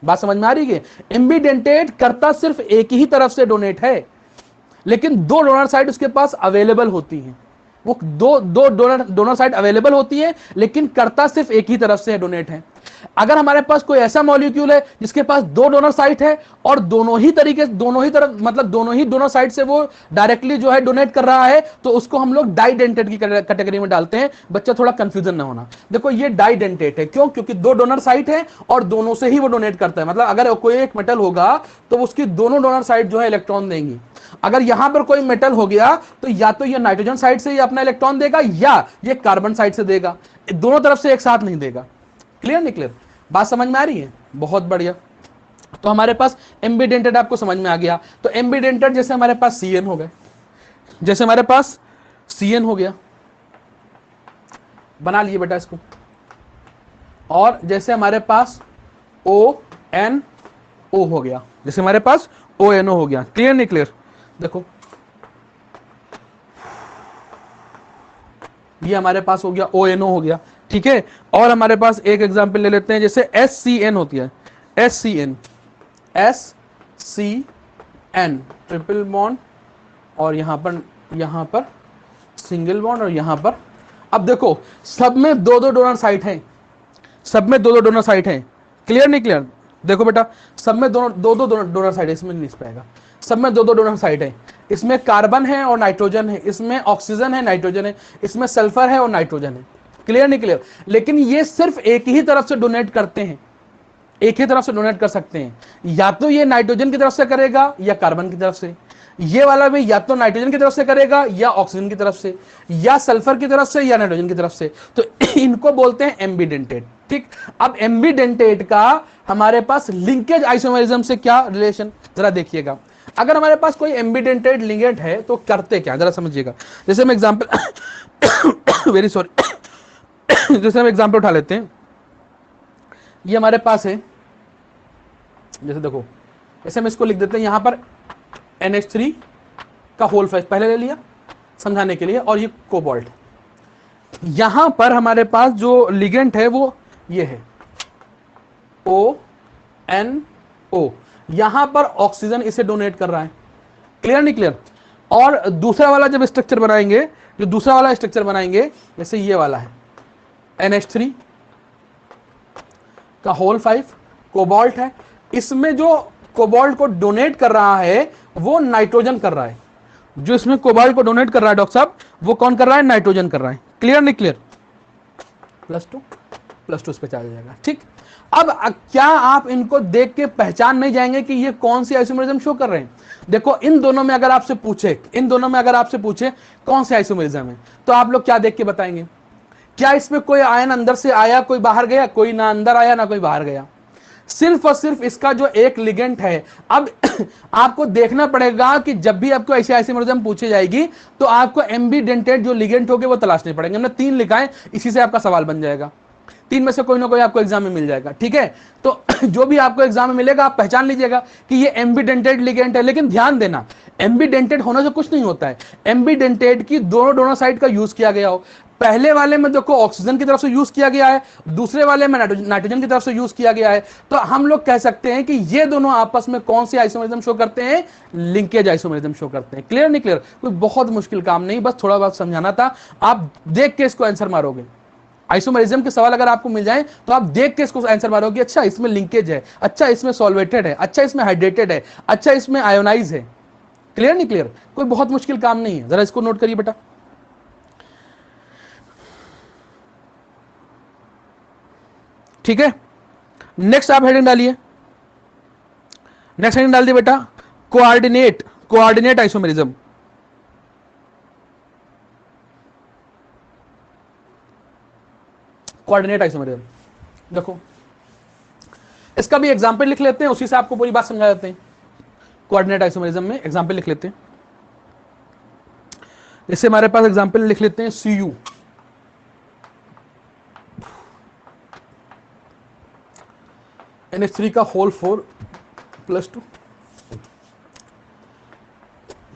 बात समझ में आ रही है। एम्बीडेंटेट करता सिर्फ एक ही तरफ से डोनेट है, लेकिन दो डोनर साइट उसके पास अवेलेबल होती हैं, वो दो दो डोनर साइट अवेलेबल होती है, लेकिन करता सिर्फ एक ही तरफ से डोनेट है। अगर हमारे पास कोई ऐसा मॉलिक्यूल है जिसके पास दो डोनर साइट है और दोनों ही तरफ मतलब दोनों ही डोनर साइट से वो डायरेक्टली जो है डोनेट कर रहा है, तो उसको हम लोग डाइडेंटेट की कैटेगरी में डालते हैं। बच्चा थोड़ा कंफ्यूजन ना होना, देखो ये डाइडेंटेट है, क्यों, क्योंकि दो डोनर साइट है और दोनों से ही वो डोनेट करता है। मतलब अगर कोई एक मेटल होगा तो उसकी दोनों डोनर साइट जो है इलेक्ट्रॉन देंगी। अगर यहां पर कोई मेटल हो गया तो या तो ये नाइट्रोजन साइड से ये अपना इलेक्ट्रॉन देगा या ये कार्बन साइड से देगा, दोनों तरफ से एक साथ नहीं देगा। क्लियर नहीं क्लियर, बात समझ में आ रही है। बहुत बढ़िया, तो हमारे पास एम्बीडेंटेड आपको समझ में आ गया। तो एम्बीडेंटेड जैसे हमारे पास सीएन हो गए, जैसे हमारे पास सीएन हो गया, बना लिए बेटा इसको, और जैसे हमारे पास ONO हो गया, जैसे हमारे पास ONO हो गया। क्लियर नहीं क्लियर? देखो ये हमारे पास हो गया ONO हो गया, ठीक है। और हमारे पास एक एग्जांपल ले लेते हैं, जैसे SCN होती है, SCN ट्रिपल बॉन्ड, और यहां पर सिंगल बॉन्ड, और यहां पर, अब देखो सब में दो दो डोनर साइट हैं, सब में दो दो डोनर साइट हैं। क्लियर नहीं क्लियर? देखो बेटा, सब में दो दो डोनर साइट है, इसमें नहीं पाएगा, सब में दो दो डोनर साइट है। इसमें कार्बन है और नाइट्रोजन है, इसमें ऑक्सीजन है, नाइट्रोजन है, इसमें सल्फर है और नाइट्रोजन है। क्लियर नहीं क्लियर? लेकिन ये सिर्फ एक ही तरफ से डोनेट करते हैं, एक ही तरफ से डोनेट कर सकते हैं, या तो ये नाइट्रोजन की तरफ से करेगा या कार्बन की तरफ से, ये वाला भी या तो नाइट्रोजन की तरफ से करेगा या ऑक्सीजन की तरफ से, या सल्फर की तरफ से या नाइट्रोजन की तरफ से। तो इनको बोलते हैं एम्बीडेंटेट। ठीक, अब एम्बीडेंटेट का हमारे पास लिंकेज आइसोमेरिज्म से क्या रिलेशन, जरा देखिएगा। अगर हमारे पास कोई एम्बीडेंटेट लिगेंड है तो करते क्या, जरा समझिएगा। जैसे हम एग्जांपल वेरी सॉरी जैसे हम एग्जांपल उठा लेते हैं, ये हमारे पास है, जैसे देखो, जैसे हम इसको लिख देते हैं यहां पर NH3 का होल 5 पहले ले लिया समझाने के लिए, और ये कोबाल्ट। यहां पर हमारे पास जो लिगेंड है वो ये है ONO, यहां पर ऑक्सीजन इसे डोनेट कर रहा है। क्लियर नहीं क्लियर? और दूसरा वाला जब स्ट्रक्चर बनाएंगे, जो दूसरा वाला स्ट्रक्चर बनाएंगे, जैसे ये वाला है NH3 का होल 5 कोबाल्ट है, इसमें जो कोबाल्ट को डोनेट कर रहा है वो नाइट्रोजन कर रहा है, जो इसमें कोबाल्ट को डोनेट कर रहा है डॉक्टर साहब, वो कौन कर रहा है? नाइट्रोजन कर रहा है। क्लियर नहीं क्लियर? +2 इस पे चला जाएगा। ठीक, अब क्या आप इनको देख के पहचान नहीं जाएंगे कि ये कौन सी आइसोमेरिज्म शो कर रहे हैं? देखो इन दोनों में अगर आपसे पूछे कौन से आइसोमेरिज्म है, तो आप लोग क्या देख के बताएंगे? क्या इसमें कोई आयन अंदर से आया, कोई बाहर गया? कोई ना अंदर आया ना कोई बाहर गया, सिर्फ और सिर्फ इसका जो एक लिगेंड है। अब आपको देखना पड़ेगा कि जब भी आपको ऐसी आइसोमेरिज्म पूछी जाएगी तो आपको एम्बीडेंटेट जो लिगेंड होंगे वो तलाशने पड़ेंगे। हमने 3 लिखा है, इसी से आपका सवाल बन जाएगा। 3 में से कोई ना कोई आपको एग्जाम में मिल जाएगा। ठीक है, तो जो भी आपको एग्जाम में मिलेगा आप पहचान लीजिएगा कि ये एम्बीडेंटेट लिगेंड है। लेकिन ध्यान देना, एम्बीडेंटेट होने से कुछ नहीं होता है। एम्बीडेंटेट की दोनों साइड का यूज किया गया हो, पहले वाले में देखो ऑक्सीजन की तरफ से यूज किया गया है, दूसरे वाले में नाइट्रोजन की तरफ से यूज किया गया है, तो हम लोग कह सकते हैं कि ये दोनों आपस में कौन सी आइसोमेरिज्म शो करते हैं? लिंकेज आइसोमेरिज्म शो करते हैं। क्लियर नहीं क्लियर? कोई बहुत मुश्किल काम नहीं, बस थोड़ा बहुत समझाना था। आप देख के इसको आंसर मारोगे। आइसोमेरिज्म के सवाल अगर आपको मिल जाए तो आप देख के इसको आंसर मारोगे, अच्छा इसमें लिंकेज है, अच्छा इसमें सॉल्वेटेड है, अच्छा इसमें हाइड्रेटेड है, अच्छा इसमें आयोनाइज है। क्लियर नहीं क्लियर? कोई बहुत मुश्किल काम नहीं है, जरा इसको नोट करिए बेटा। ठीक है, नेक्स्ट आप हेडिंग डालिए, नेक्स्ट हेडिंग डाल दिए बेटा, कोऑर्डिनेट आइसोमेरिज्म। कोऑर्डिनेट आइसोमेरिज्म देखो, इसका भी एग्जांपल लिख लेते हैं, उसी से आपको पूरी बात समझा देते हैं। कोऑर्डिनेट आइसोमेरिज्म में एग्जांपल लिख लेते हैं, इससे हमारे पास एग्जांपल लिख लेते हैं Cu, NH3 का होल 4 +2,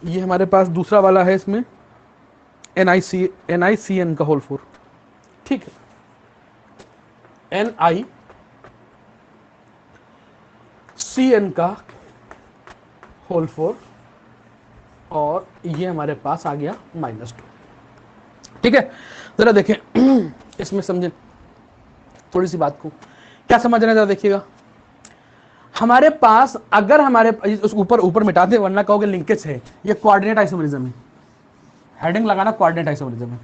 ये हमारे पास दूसरा वाला है, इसमें NiCN का होल 4। ठीक है, NiCN का होल 4, और ये हमारे पास आ गया -2। ठीक है, जरा देखें इसमें समझें थोड़ी सी बात को, क्या समझ रहे हैं, जरा देखिएगा। हमारे पास अगर हमारे ऊपर मिटा दे वरना कहोगे लिंकेज है, ये कोऑर्डिनेट आइसोमेरिज्म है, हेडिंग लगाना कोऑर्डिनेट आइसोमेरिज्म है।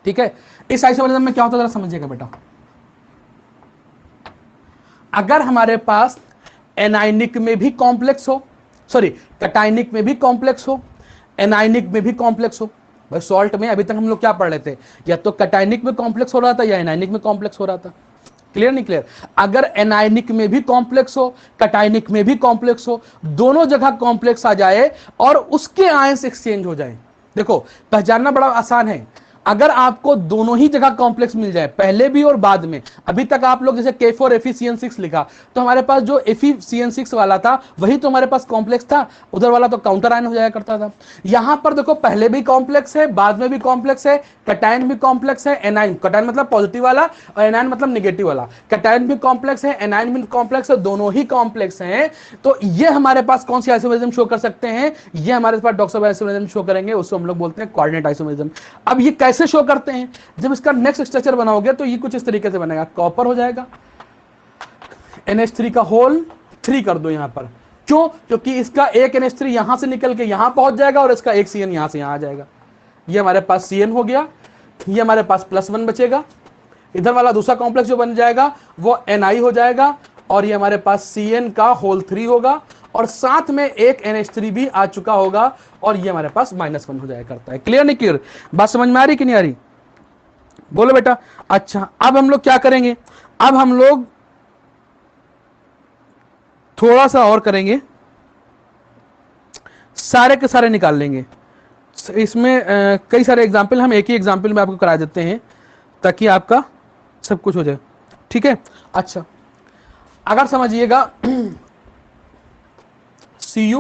ठीक है, इस आइसोमेरिज्म में क्या होता है जरा समझिएगा बेटा। अगर हमारे पास एनायनिक में भी कॉम्प्लेक्स हो, सॉरी कैटायनिक में भी कॉम्प्लेक्स हो, एनायनिक में भी कॉम्प्लेक्स हो, भाई सॉल्ट में अभी तक हम लोग क्या पढ़ रहे थे, या तो कैटायनिक में कॉम्प्लेक्स हो रहा था या एनायनिक में कॉम्प्लेक्स हो रहा था। क्लियर नहीं क्लियर? अगर एनायनिक में भी कॉम्प्लेक्स हो, कैटायनिक में भी कॉम्प्लेक्स हो, दोनों जगह कॉम्प्लेक्स आ जाए और उसके आयंस एक्सचेंज हो जाए, देखो पहचानना बड़ा आसान है। अगर आपको दोनों ही जगह कॉम्प्लेक्स मिल जाए, पहले भी और बाद में, अभी तक आप लोग जैसे K4 FeCN6 लिखा, तो हमारे पास जो FeCN6 वाला था वही तो हमारे पास कॉम्प्लेक्स था, उधर वाला तो काउंटर आयन हो जाया करता था। यहां पर देखो पहले भी कॉम्प्लेक्स है, बाद में भी कॉम्प्लेक्स है, कैटायन भी कॉम्प्लेक्स है, एनायन, कैटायन मतलब पॉजिटिव वाला और एनायन मतलब नेगेटिव वाला, कैटायन भी कॉम्प्लेक्स है, एनायन भी कॉम्प्लेक्स है, दोनों ही कॉम्प्लेक्स हैं। तो ये हमारे पास कौन सी आइसोमेरिज्म शो कर सकते हैं, ये हमारे पास डॉक्टर आइसोमेरिज्म शो करेंगे, उसको हम लोग बोलते हैं कोऑर्डिनेट आइसोमेरिज्म। अब ये कैसे शो करते हैं, जब इसका नेक्स्ट स्ट्रक्चर बनाओगे तो ये कुछ इस तरीके से बनेगा, कॉपर हो जाएगा, NH3 का होल 3 कर दो यहां पर, क्यों, क्योंकि इसका एक NH3 यहां से निकल के यहां पहुंच जाएगा और इसका एक CN यहां से यहां आ जाएगा, ये हमारे पास CN हो गया, ये हमारे पास +1 बचेगा, इधर वाला दूसरा कॉम्प्लेक्स जो बन जाएगा वो Ni हो जाएगा, और ये हमारे पास CN का होल 3 होगा, और साथ में एक NH3 भी आ चुका होगा, और ये हमारे पास -1 हो जाया करता है। क्लियर नहीं क्लियर, बात समझ में आ रही कि नहीं आ रही, बोलो बेटा। अच्छा, अब हम लोग क्या करेंगे, अब हम लोग थोड़ा सा और करेंगे, सारे के सारे निकाल लेंगे। इसमें कई सारे एग्जाम्पल, हम एक ही एग्जाम्पल में आपको करा देते हैं ताकि आपका सब कुछ हो जाए, ठीक है। अच्छा, अगर समझिएगा Cu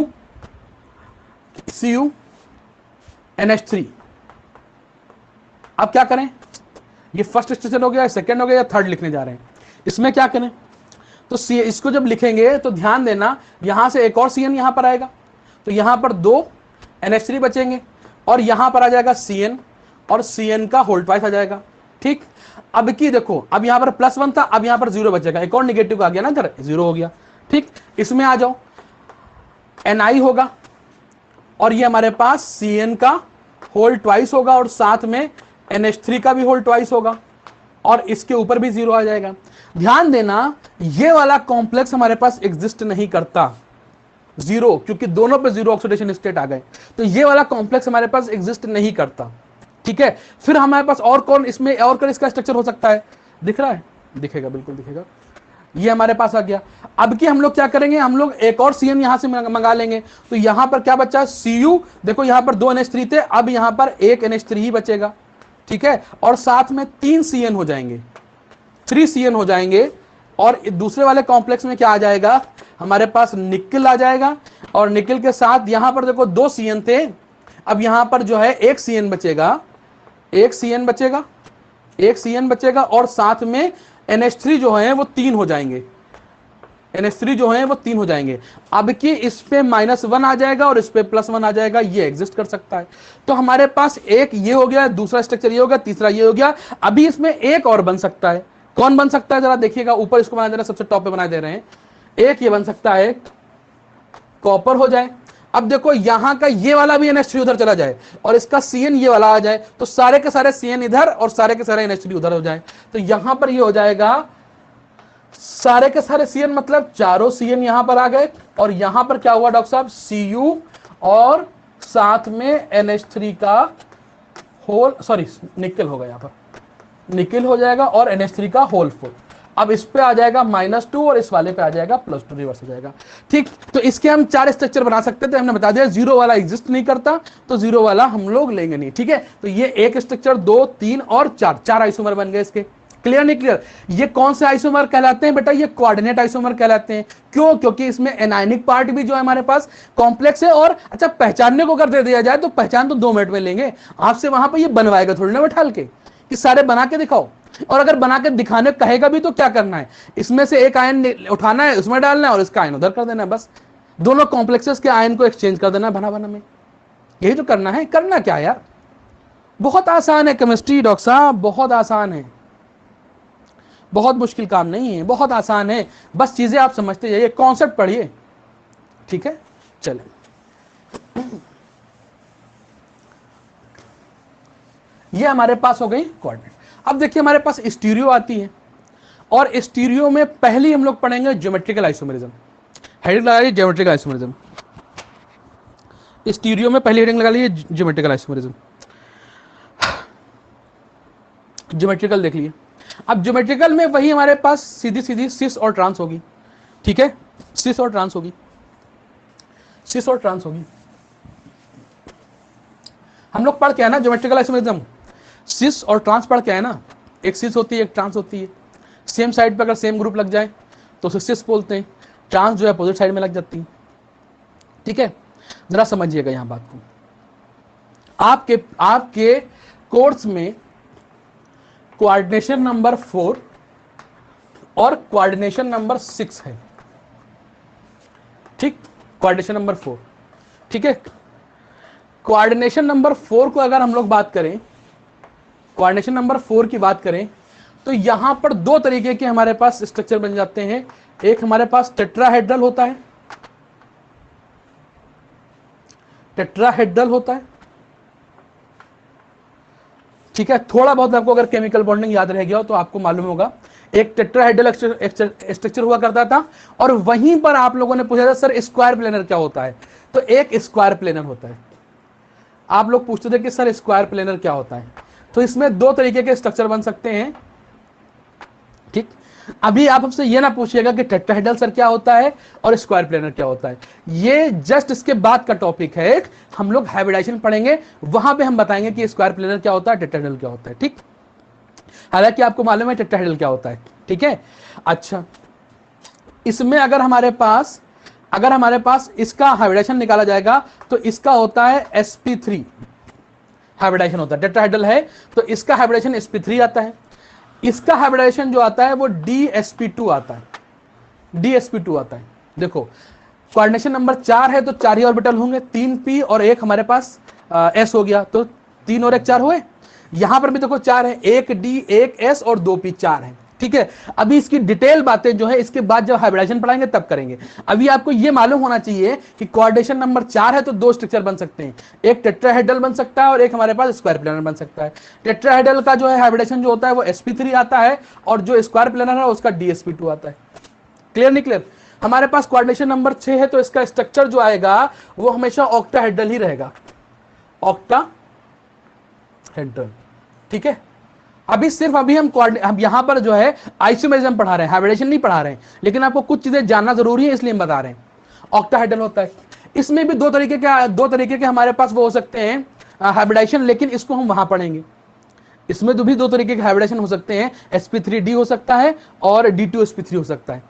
NH3, अब क्या करें, ये फर्स्ट स्ट्रक्चर हो गया, सेकंड हो गया, या थर्ड लिखने जा रहे हैं, इसमें क्या करें, तो इसको जब लिखेंगे तो ध्यान देना, यहां से एक और CN यहां पर आएगा, तो यहां पर 2 NH3 बचेंगे, और यहां पर आ जाएगा CN, और CN का होल ट्वाइस आ जाएगा, ठीक। अब की देखो, अब यहां पर +1 था, अब यहां पर 0 बचेगा, एक और निगेटिव आ गया ना इधर, 0 हो गया, ठीक। इसमें आ जाओ, Ni होगा, और ये हमारे पास CN का होल ट्वाइस होगा, और साथ में NH3 का भी होल ट्वाइस होगा, और इसके ऊपर भी 0 आ जाएगा। ध्यान देना, ये वाला कॉम्प्लेक्स हमारे पास एग्जिस्ट नहीं करता, 0, क्योंकि दोनों पे 0 ऑक्सीडेशन स्टेट आ गए, तो ये वाला कॉम्प्लेक्स हमारे पास एग्जिस्ट नहीं करता, ठीक है। फिर हमारे पास और कौन, इसमें और कौन इसका स्ट्रक्चर हो सकता है, दिख रहा है, दिखेगा, बिल्कुल दिखेगा, ये हमारे पास आ गया। अब की हम लोग क्या करेंगे, हम लोग एक और CN यहां से मंगा लेंगे, तो यहां पर क्या बचा, Cu, देखो यहां पर 2 NH3 थे, अब यहां पर एक NH3 ही बचेगा, ठीक है, और साथ में 3 CN हो जाएंगे, 3 CN हो जाएंगे, और दूसरे वाले कॉम्प्लेक्स में क्या आ जाएगा, हमारे पास निकल आ जाएगा, और निकल के साथ यहां पर देखो 2 CN थे, अब यहां पर जो है एक CN बचेगा, एक CN बचेगा, एक CN बचेगा, और साथ में NH3 जो है वो 3 हो जाएंगे, NH3 जो है वो 3 हो जाएंगे। अब की इस पे -1 आ जाएगा और इस पे +1 आ जाएगा, ये एग्जिस्ट कर सकता है। तो हमारे पास एक ये हो गया, दूसरा स्ट्रक्चर ये हो गया, तीसरा ये हो गया। अभी इसमें एक और बन सकता है, कौन बन सकता है, जरा देखिएगा, ऊपर इसको बना दे रहे हैं, सबसे टॉप पे बना दे रहे हैं, एक ये बन सकता है, कॉपर हो जाए। अब देखो यहां का ये वाला भी NH3 उधर चला जाए, और इसका CN ये वाला आ जाए, तो सारे के सारे CN इधर और सारे के सारे NH3 उधर हो जाए, तो यहां पर ये हो जाएगा, सारे के सारे CN मतलब चारों CN यहां पर आ गए, और यहां पर क्या हुआ डॉक्टर साहब, Cu और साथ में NH3 का होल, सॉरी निकल होगा, यहां पर निकल हो जाएगा, और NH3 का होल 4। अब इस पे आ जाएगा -2 और इस वाले पे आ जाएगा +2, रिवर्स हो जाएगा, ठीक। तो इसके हम 4 स्ट्रक्चर बना सकते थे, हमने बता दिया 0 वाला एग्जिस्ट नहीं करता, तो 0 वाला हम लोग लेंगे नहीं, ठीक है। तो ये एक स्ट्रक्चर, 2, 3 और 4 आइसोमर बन गए इसके। क्लियर नहीं क्लियर, ये कौन से आइसोमर कहलाते हैं बेटा, ये कोऑर्डिनेट आइसोमर कहलाते हैं। क्यों, क्योंकि इसमें एनायनिक पार्ट भी जो है हमारे पास कॉम्प्लेक्स है, और अच्छा पहचानने को अगर दे दिया जाए तो पहचान तो 2 मिनट में लेंगे, आपसे वहां पर ये बनवाएगा थोड़ी ना बैठाल के कि सारे बना के दिखाओ, और अगर बना के दिखाने कहेगा भी तो क्या करना है, इसमें से एक आयन उठाना है, उसमें डालना है, और इसका आयन उधर कर देना है, बस दोनों कॉम्प्लेक्सेस के आयन को एक्सचेंज कर देना बना बना में, यही तो करना है। करना क्या यार, बहुत आसान है केमिस्ट्री डॉक्टर साहब, बहुत आसान है, बहुत मुश्किल काम नहीं है, बहुत आसान है, बस चीजें आप समझते जाइए, कॉन्सेप्ट पढ़िए, ठीक है। चले, ये हमारे पास हो गई कोऑर्डिनेट। अब देखिए हमारे पास स्टीरियो आती है, और स्टीरियो में पहली हम लोग पढ़ेंगे ज्योमेट्रिकल आइसोमेरिज्म। हेडिंग लगा लीजिए ज्योमेट्रिकल आइसोमेरिज्म, स्टीरियो में पहली हेडिंग लगा लीजिए ज्योमेट्रिकल आइसोमेरिज्म। ज्योमेट्रिकल देख लीजिए, अब ज्योमेट्रिकल में वही हमारे पास सीधी सीधी सिस और ट्रांस होगी, ठीक है, सिस और ट्रांस होगी, सिस और ट्रांस होगी। हम लोग पढ़ के है ना ज्योमेट्रिकल आइसोमेरिज्म, सिस और ट्रांस पढ़ के है ना, एक सिस होती है एक ट्रांस होती है। सेम साइड पे अगर सेम ग्रुप लग जाए तो उसे सिस बोलते हैं, ट्रांस जो है अपोजिट साइड में लग जाती है। ठीक है, जरा समझिएगा यहां बात को। आपके कोर्स में कोऑर्डिनेशन नंबर 4 और कोऑर्डिनेशन नंबर 6 है। ठीक, कोऑर्डिनेशन नंबर 4। ठीक है, कोऑर्डिनेशन नंबर 4 को अगर हम लोग बात करें, कोऑर्डिनेशन नंबर 4 की बात करें तो यहां पर दो तरीके के हमारे पास स्ट्रक्चर बन जाते हैं। एक हमारे पास टेट्राहेड्रल होता है, टेट्राहेड्रल होता है। ठीक है, थोड़ा बहुत आपको अगर केमिकल बॉन्डिंग याद रह गया हो तो आपको मालूम होगा, एक टेट्राहेड्रल स्ट्रक्चर हुआ करता था। और वहीं पर आप लोगों ने पूछा था सर स्क्वायर प्लेनर क्या होता है, तो एक स्क्वायर प्लेनर होता है। आप लोग पूछते थे कि सर स्क्वायर प्लेनर क्या होता है, तो इसमें दो तरीके के स्ट्रक्चर बन सकते हैं। ठीक, अभी आप हमसे ये ना पूछिएगा कि टेट्राहेड्रल सर क्या होता है और स्क्वायर प्लेनर क्या होता है, ये जस्ट इसके बाद का टॉपिक है। हम लोग हाइब्रिडाइजेशन पढ़ेंगे, वहां पे हम बताएंगे कि स्क्वायर प्लेनर क्या होता है, टेट्राहेड्रल क्या होता है। ठीक, हालांकि आपको मालूम है टेट्राहेड्रल क्या होता है। ठीक है, अच्छा, इसमें अगर हमारे पास इसका हाइब्रिडाइजेशन निकाला जाएगा तो इसका होता है sp3 हाइब्रिडाइजेशन होता है। टेट्राहेड्रल है तो इसका हाइब्रिडाइजेशन sp3 आता है, इसका हाइब्रिडाइजेशन जो आता है वो dsp2 आता है, dsp2 आता है। देखो कोऑर्डिनेशन नंबर 4 है तो 4 ही ऑर्बिटल होंगे, 3p और एक हमारे पास s हो गया, तो 3 और 1 4 हुए। यहां पर भी देखो 4 है, 1d 1s और 2p 4 है। ठीक है, अभी इसकी डिटेल बातें जो है इसके बाद जब हाइब्रिडाइजेशन पढ़ाएंगे तब करेंगे। अभी आपको यह मालूम होना चाहिए कि कोऑर्डिनेशन नंबर 4 है तो दो स्ट्रक्चर बन सकते हैं, एक टेट्राहेड्रल बन सकता है और एक हमारे पास स्क्वायर प्लेनर बन सकता है। टेट्राहेड्रल का जो है हाइब्रिडाइजेशन जो होता है वो sp3 आता है और जो स्क्वायर प्लेनर है उसका dsp2 आता है। क्लियर नहीं क्लियर? हमारे पास कोऑर्डिनेशन नंबर 6 है तो इसका स्ट्रक्चर जो आएगा वो हमेशा ऑक्टाहेड्रल ही रहेगा, ऑक्टाहेड्रल। ठीक है, अभी हम यहां पर जो है आइसोमेरिज्म पढ़ा रहे हैं, हाइब्रिडेशन नहीं पढ़ा रहे हैं, लेकिन आपको कुछ चीजें जानना जरूरी है इसलिए हम बता रहे हैं। ऑक्टाहेड्रल होता है, इसमें भी दो तरीके के हमारे पास वो हो सकते हैं हाइब्रिडेशन, लेकिन इसको हम वहां पढ़ेंगे। इसमें तो भी दो तरीके के हाइब्रिडेशन हो सकते हैं, sp3d हो सकता है और d2sp3 हो सकता है।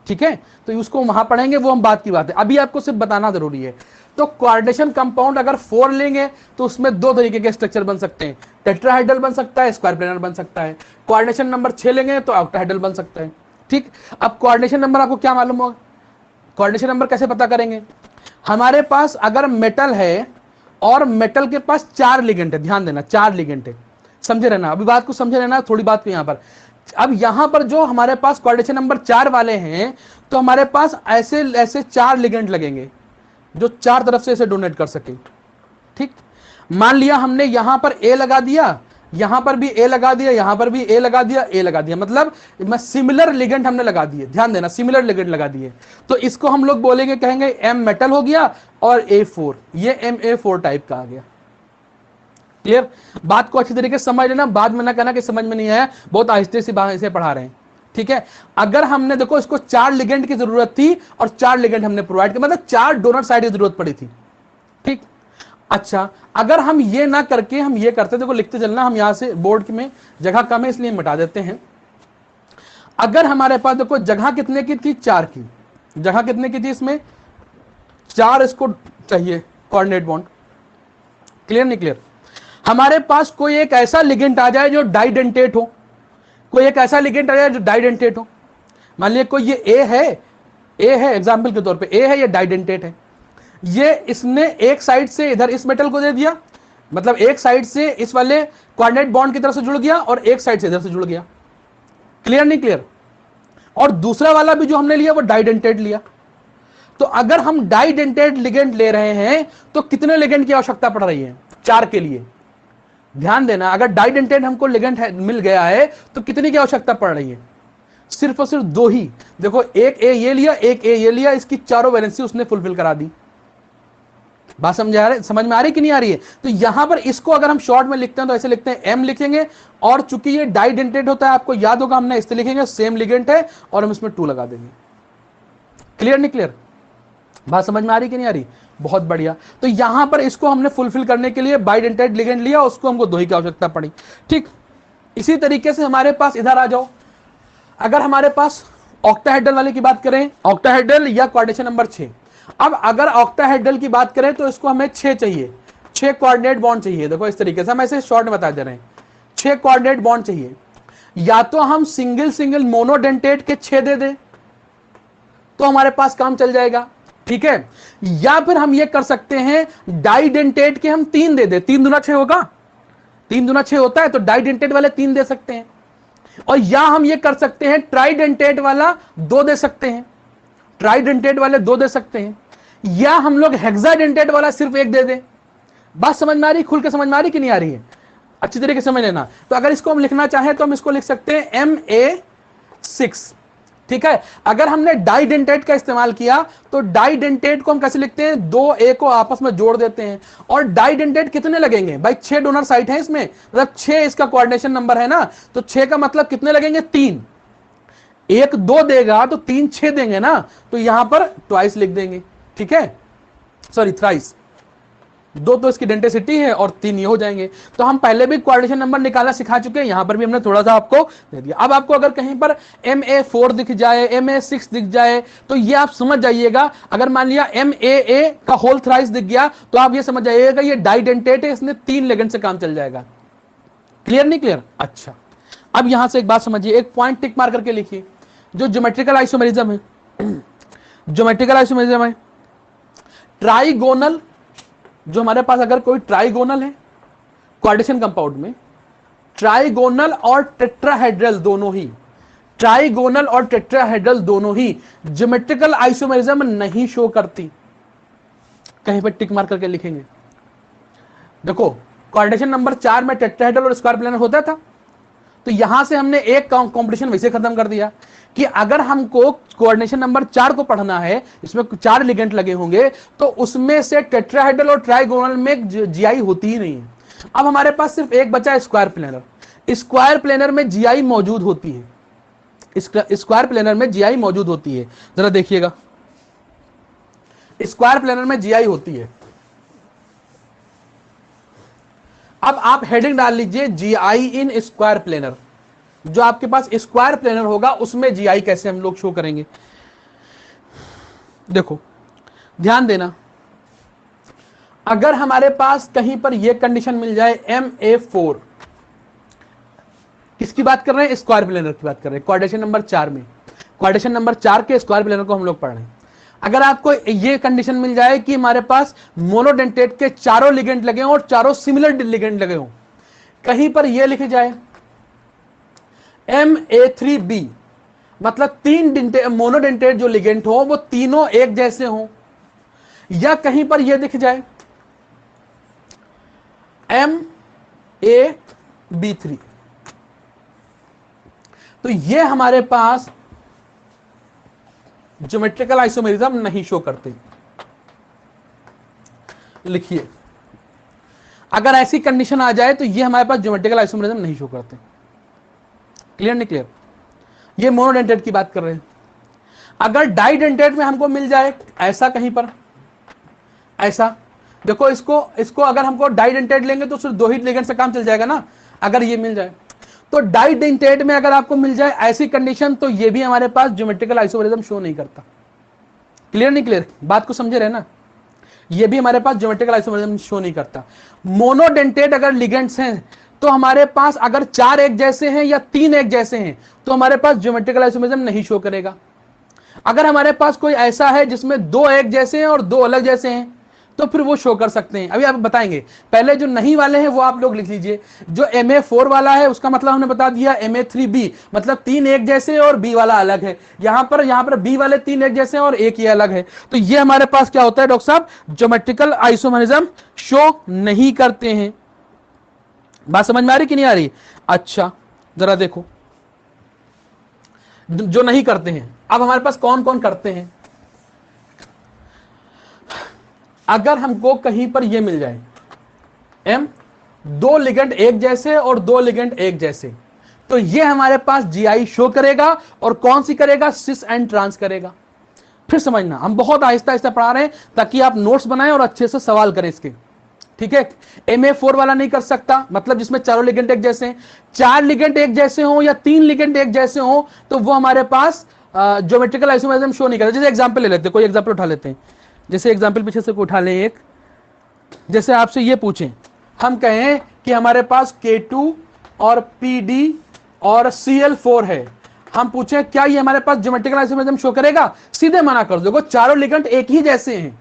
ठीक है, तो उसको वहां पढ़ेंगे, वो हम बात की बात है, अभी आपको सिर्फ बताना जरूरी है। तो कोऑर्डिनेशन कंपाउंड अगर 4 लेंगे तो उसमें दो तरीके के स्ट्रक्चर बन सकते हैं, टेट्राहेड्रल बन सकता है, स्क्वायर प्लेनर बन सकता है। कोऑर्डिनेशन नंबर 6 लेंगे तो ऑक्टाहेड्रल बन सकता है। ठीक, अब कोऑर्डिनेशन नंबर आपको क्या मालूम होगा, कोऑर्डिनेशन नंबर कैसे पता करेंगे? हमारे पास अगर मेटल है और मेटल के पास 4 लिगेंड है, ध्यान देना 4 लिगेंड है, समझे रहना, अभी बात को समझे रहना, थोड़ी बात को यहां पर। अब यहां पर जो हमारे पास कोऑर्डिनेशन नंबर 4 वाले हैं तो हमारे पास ऐसे 4 लिगेंड लगेंगे जो 4 तरफ से इसे डोनेट कर सके। ठीक, मान लिया हमने यहां पर ए लगा दिया, यहां पर भी ए लगा दिया, यहां पर भी ए लगा दिया, ए लगा दिया, मतलब सिमिलर लिगेंड हमने लगा दिए, ध्यान देना सिमिलर लिगेंड लगा दिए, तो इसको हम लोग बोलेंगे, कहेंगे एम मेटल हो गया और A4, ये MA4 टाइप का आ गया। क्लियर? बात को अच्छी तरीके से समझ लेना, बाद में ना कहना कि समझ में नहीं आया, बहुत आहिस्ते से पढ़ा रहे हैं। ठीक है, अगर हमने देखो इसको 4 लिगेंड की जरूरत थी और 4 लिगेंड हमने प्रोवाइड किया, मतलब 4 डोनर साइड की जरूरत पड़ी थी। ठीक, अच्छा, अगर हम ये ना करके हम ये करते, देखो लिखते चलना, हम यहां से बोर्ड में जगह कम है इसलिए मिटा देते हैं। अगर हमारे पास देखो जगह कितने की थी, 4 की, जगह कितने की थी इसमें, 4 इसको चाहिए कोऑर्डिनेट बॉन्ड। क्लियर नहीं क्लियर? हमारे पास कोई एक ऐसा लिगेंड आ जाए जो डाइडेंटेट हो, कोई एक ऐसा लिगेंड आ जाए जो डाइडेंटेट हो, मान लिया कोई ये ए है एग्जांपल के तौर पे ए है, ये डाइडेंटेट है, ये इसने एक साइड से इधर इस मेटल को दे दिया, मतलब एक साइड से इस वाले कोऑर्डिनेट बॉन्ड की तरफ से जुड़ गया और एक साइड से इधर से जुड़ गया। क्लियर नहीं क्लियर? और दूसरा वाला भी जो हमने लिया वो डाइडेंटेट लिया। तो अगर हम डाइडेंटेट लिगेंड ले रहे हैं तो कितने लिगेंड की आवश्यकता पड़ रही है? 4 के लिए। ध्यान देना, अगर डाइडेंटेट हमको लिगेंड मिल गया है तो कितनी की आवश्यकता पड़ रही है? सिर्फ और सिर्फ 2 ही। देखो एक ए ये लिया, एक ए ये लिया, इसकी चारों वैलेंसी उसने फुलफिल करा दी। बात समझ में आ रही कि नहीं आ रही है? तो यहां पर इसको अगर हम शॉर्ट में लिखते हैं तो ऐसे लिखते हैं, एम लिखेंगे, और चूंकि ये डाइडेंटेट होता है, आपको याद होगा हमने इससे लिखेंगे सेम लिगेंड है और हम इसमें 2 लगा देंगे। क्लियर नहीं क्लियर? बात समझ में आ रही कि नहीं आ रही? बहुत बढ़िया। तो यहां पर इसको हमने फुलफिल करने के लिए बाइडेंटेट लिगेंड लिया, उसको हमको 2 ही की आवश्यकता पड़ी। ठीक, इसी तरीके से हमारे पास इधर आ जाओ, अगर हमारे पास ऑक्टाहेड्रल वाले की बात करें, ऑक्टाहेड्रल या कोऑर्डिनेशन नंबर 6। अब अगर ऑक्टाहेड्रल की बात करें तो इसको हमें 6 चाहिए, 6 कोऑर्डिनेट बॉन्ड चाहिए। देखो इस तरीके से हम ऐसे शॉर्ट में बता दे रहे हैं, 6 कोऑर्डिनेट बॉन्ड चाहिए। या तो हम सिंगल सिंगल मोनोडेंटेट के 6 दे दें तो हमारे पास काम चल जाएगा, ठीक है। या फिर हम ये कर सकते हैं डाइडेंटेट के हम 3 दे दें, 3 दूना 6 होगा, 3 दूना 6 होता है, तो डाइडेंटेट वाले 3 दे सकते हैं। और या हम ये कर सकते हैं ट्राइडेंटेट वाला 2 दे सकते हैं, ट्राइडेंटेट वाले 2 दे सकते हैं। या हम लोग हेक्साडेंटेट वाला सिर्फ 1 दे दें। बात समझ में आ रही, खुल के समझ में आ रही कि नहीं आ रही है, अच्छी तरीके से समझ लेना। तो अगर इसको हम लिखना चाहें तो हम इसको लिख सकते हैं MA6, ठीक है। अगर हमने डाइडेंटेट का इस्तेमाल किया तो डाइडेंटेट को हम कैसे लिखते हैं, 2A को आपस में जोड़ देते हैं। और डाइडेंटेट कितने लगेंगे भाई, 6 डोनर साइट है इसमें, मतलब 6 इसका कोऑर्डिनेशन नंबर है ना, तो 6 का मतलब कितने लगेंगे, 3। 1 2 देगा तो 3 6 देंगे ना, तो यहां पर ट्वाइस लिख देंगे, ठीक है, सॉरी थ्राइस। 2 तो इसकी डेंटिसिटी है और 3 ये हो जाएंगे। तो हम पहले भी कोऑर्डिनेशन नंबर निकालना सिखा चुके हैं, यहां पर भी हमने थोड़ा सा आपको दे दिया। अब आपको अगर कहीं पर MA4 दिख जाए, MA6 दिख जाए, तो ये आप समझ जाइएगा। अगर मान लिया MAA का होल थ्राइस दिख गया तो आप ये समझ जाइएगा ये डाइडेंटेट है, इसने 3 लिगेंड से काम चल जाएगा। क्लियर नहीं क्लियर? अच्छा, अब यहां से एक बात समझिए, एक पॉइंट टिक मार करके लिखिए। जो ज्योमेट्रिकल आइसोमेरिज्म है, ज्योमेट्रिकल आइसोमेरिज्म है ट्राइगोनल, जो हमारे पास अगर कोई ट्राइगोनल है कोऑर्डिनेशन कंपाउंड में, ट्राइगोनल और टेट्राहेड्रल दोनों ही, ट्राइगोनल और टेट्राहेड्रल दोनों ही ज्योमेट्रिकल आइसोमेरिज्म नहीं शो करती। कहीं पर टिक मार करके लिखेंगे। देखो कोऑर्डिनेशन नंबर 4 में टेट्राहेड्रल और स्क्वायर प्लेनर होता था, तो यहां से हमने एक कंपटीशन वैसे खत्म कर दिया कि अगर हमको कोऑर्डिनेशन नंबर 4 को पढ़ना है, इसमें 4 लिगेंड लगे होंगे, तो उसमें से टेट्राहेड्रल और ट्राइगोनल में जीआई होती ही नहीं है। अब हमारे पास सिर्फ एक बचा स्क्वायर प्लेनर। स्क्वायर प्लेनर में जीआई मौजूद होती है, स्क्वायर प्लेनर में जीआई मौजूद होती है। जरा देखिएगा, स्क्वायर प्लेनर में जीआई होती है। अब आप हेडिंग डाल लीजिए जीआई इन स्क्वायर प्लेनर। जो आपके पास स्क्वायर प्लेनर होगा उसमें जीआई कैसे हम लोग शो करेंगे। देखो ध्यान देना, अगर हमारे पास कहीं पर यह कंडीशन मिल जाए MA4, किसकी बात कर रहे हैं, स्क्वायर प्लेनर की बात कर रहे हैं, कोऑर्डिनेशन नंबर 4 में, कोऑर्डिनेशन नंबर 4 के स्क्वायर प्लेनर को हम लोग पढ़ रहे हैं। अगर आपको ये कंडीशन मिल जाए कि हमारे पास मोनोडेंटेट के चारों लिगेंड लगे हों और चारों सिमिलर लिगेंड लगे हों, कहीं पर यह लिखे जाए MA3B, मतलब 3 मोनोडेंटेट जो लिगेंड हो वो तीनों एक जैसे हों, या कहीं पर यह दिख जाए MA B3, तो यह हमारे पास ज्योमेट्रिकल आइसोमेरिज्म नहीं शो करते। लिखिए, अगर ऐसी कंडीशन आ जाए तो यह हमारे पास ज्योमेट्रिकल आइसोमेरिज्म नहीं शो करते। क्लियर नहीं क्लियर? ये मोनोडेंटेट की बात कर रहे हैं। अगर डाइडेंटेट में हमको मिल जाए ऐसा, कहीं पर ऐसा, देखो इसको अगर हमको डाइडेंटेट लेंगे तो सिर्फ 2 ही लिगेंड से काम चल जाएगा ना। अगर ये मिल जाए तो डाइडेंटेट में अगर आपको मिल जाए ऐसी कंडीशन, तो ये भी हमारे पास ज्योमेट्रिकल आइसोमेरिज्म शो नहीं करता। क्लियर नहीं क्लियर? बात को समझे रहे ना? ये भी हमारे पास ज्योमेट्रिकल आइसोमेरिज्म शो नहीं करता। मोनोडेंटेट अगर लिगेंड्स हैं तो हमारे पास अगर 4 एक जैसे हैं या 3 एक जैसे हैं तो हमारे पास ज्योमेट्रिकल आइसोमेरिज्म नहीं शो करेगा। अगर हमारे पास कोई ऐसा है जिसमें 2 एक जैसे हैं और 2 अलग जैसे हैं तो फिर वो शो कर सकते हैं। अभी आप बताएंगे। पहले जो नहीं वाले हैं वो आप लोग लिख लीजिए। जो MA4 वाला है उसका मतलब हमने बता दिया MA3B, मतलब 3 एक जैसे और B वाला अलग है। यहां पर B वाले 3 एक जैसे हैं और एक ये अलग है। तो ये हमारे पास क्या होता है डॉक्टर साहब, ज्योमेट्रिकल आइसोमेरिज्म शो नहीं करते हैं। बात समझ में आ रही कि नहीं आ रही? अच्छा जरा देखो, जो नहीं करते हैं। अब हमारे पास कौन कौन करते हैं। अगर हमको कहीं पर यह मिल जाए M 2 लिगेंड एक जैसे और 2 लिगेंड एक जैसे, तो यह हमारे पास जीआई शो करेगा। और कौन सी करेगा? सिस एंड ट्रांस करेगा। फिर समझना, हम बहुत आहिस्ता आहिस्ता पढ़ा रहे हैं ताकि आप नोट्स बनाएं और अच्छे से सवाल करें इसके, ठीक है। MA4 वाला नहीं कर सकता, मतलब जिसमें चारों लिगेंड एक जैसे हैं, 4 लिगेंड एक जैसे हो या 3 लिगेंड एक जैसे हो, तो वो हमारे पास ज्योमेट्रिकल आइसोमेरिज्म शो नहीं करता। जैसे एग्जांपल ले लेते हैं, कोई एग्जांपल उठा लेते हैं, जैसे एग्जांपल पीछे से कोई उठा लें एक, जैसे आपसे ये पूछें, हम कहें कि हमारे पास K2 और PD और Cl4 है, हम पूछें क्या ये हमारे पास ज्योमेट्रिकल आइसोमेरिज्म शो करेगा? सीधे मना कर दो, चारों लिगेंड एक ही जैसे हैं,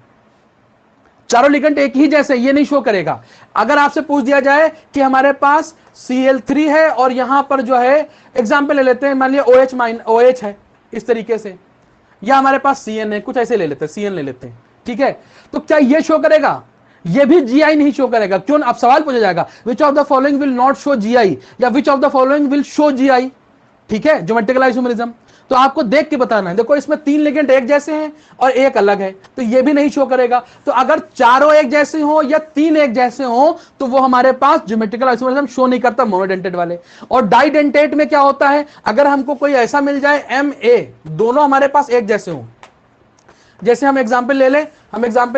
चारों लिगेंड एक ही जैसे, ये नहीं शो करेगा। अगर आपसे पूछ दिया जाए कि हमारे पास Cl3 है और यहां पर जो है एग्जांपल ले लेते हैं, मान लिया OH है इस तरीके से, या हमारे पास Cn है, कुछ ऐसे ले लेते हैं, Cn ले लेते हैं, ठीक है, तो क्या ये शो करेगा? ये भी GI नहीं शो करेगा। क्यों? अब सवाल पूछा जाएगा which of the following will not show GI या which of the following will show GI, ठीक है, ज्योमेट्रिकल आइसोमेरिज्म। तो आपको देख के बताना है, देखो इसमें 3 लिगेंड एक जैसे हैं और एक अलग है, तो ये भी नहीं शो करेगा। तो अगर चारों एक जैसे हो या 3 एक जैसे हो तो वो हमारे पास ज्योमेट्रिकल आइसोमेरिज्म शो नहीं करता, मोनोडेंटेट वाले। और डाइडेंटेट में क्या होता है, अगर हमको कोई ऐसा मिल जाए MA, दोनों हमारे पास एक जैसे हो, जैसे हम एग्जाम्पल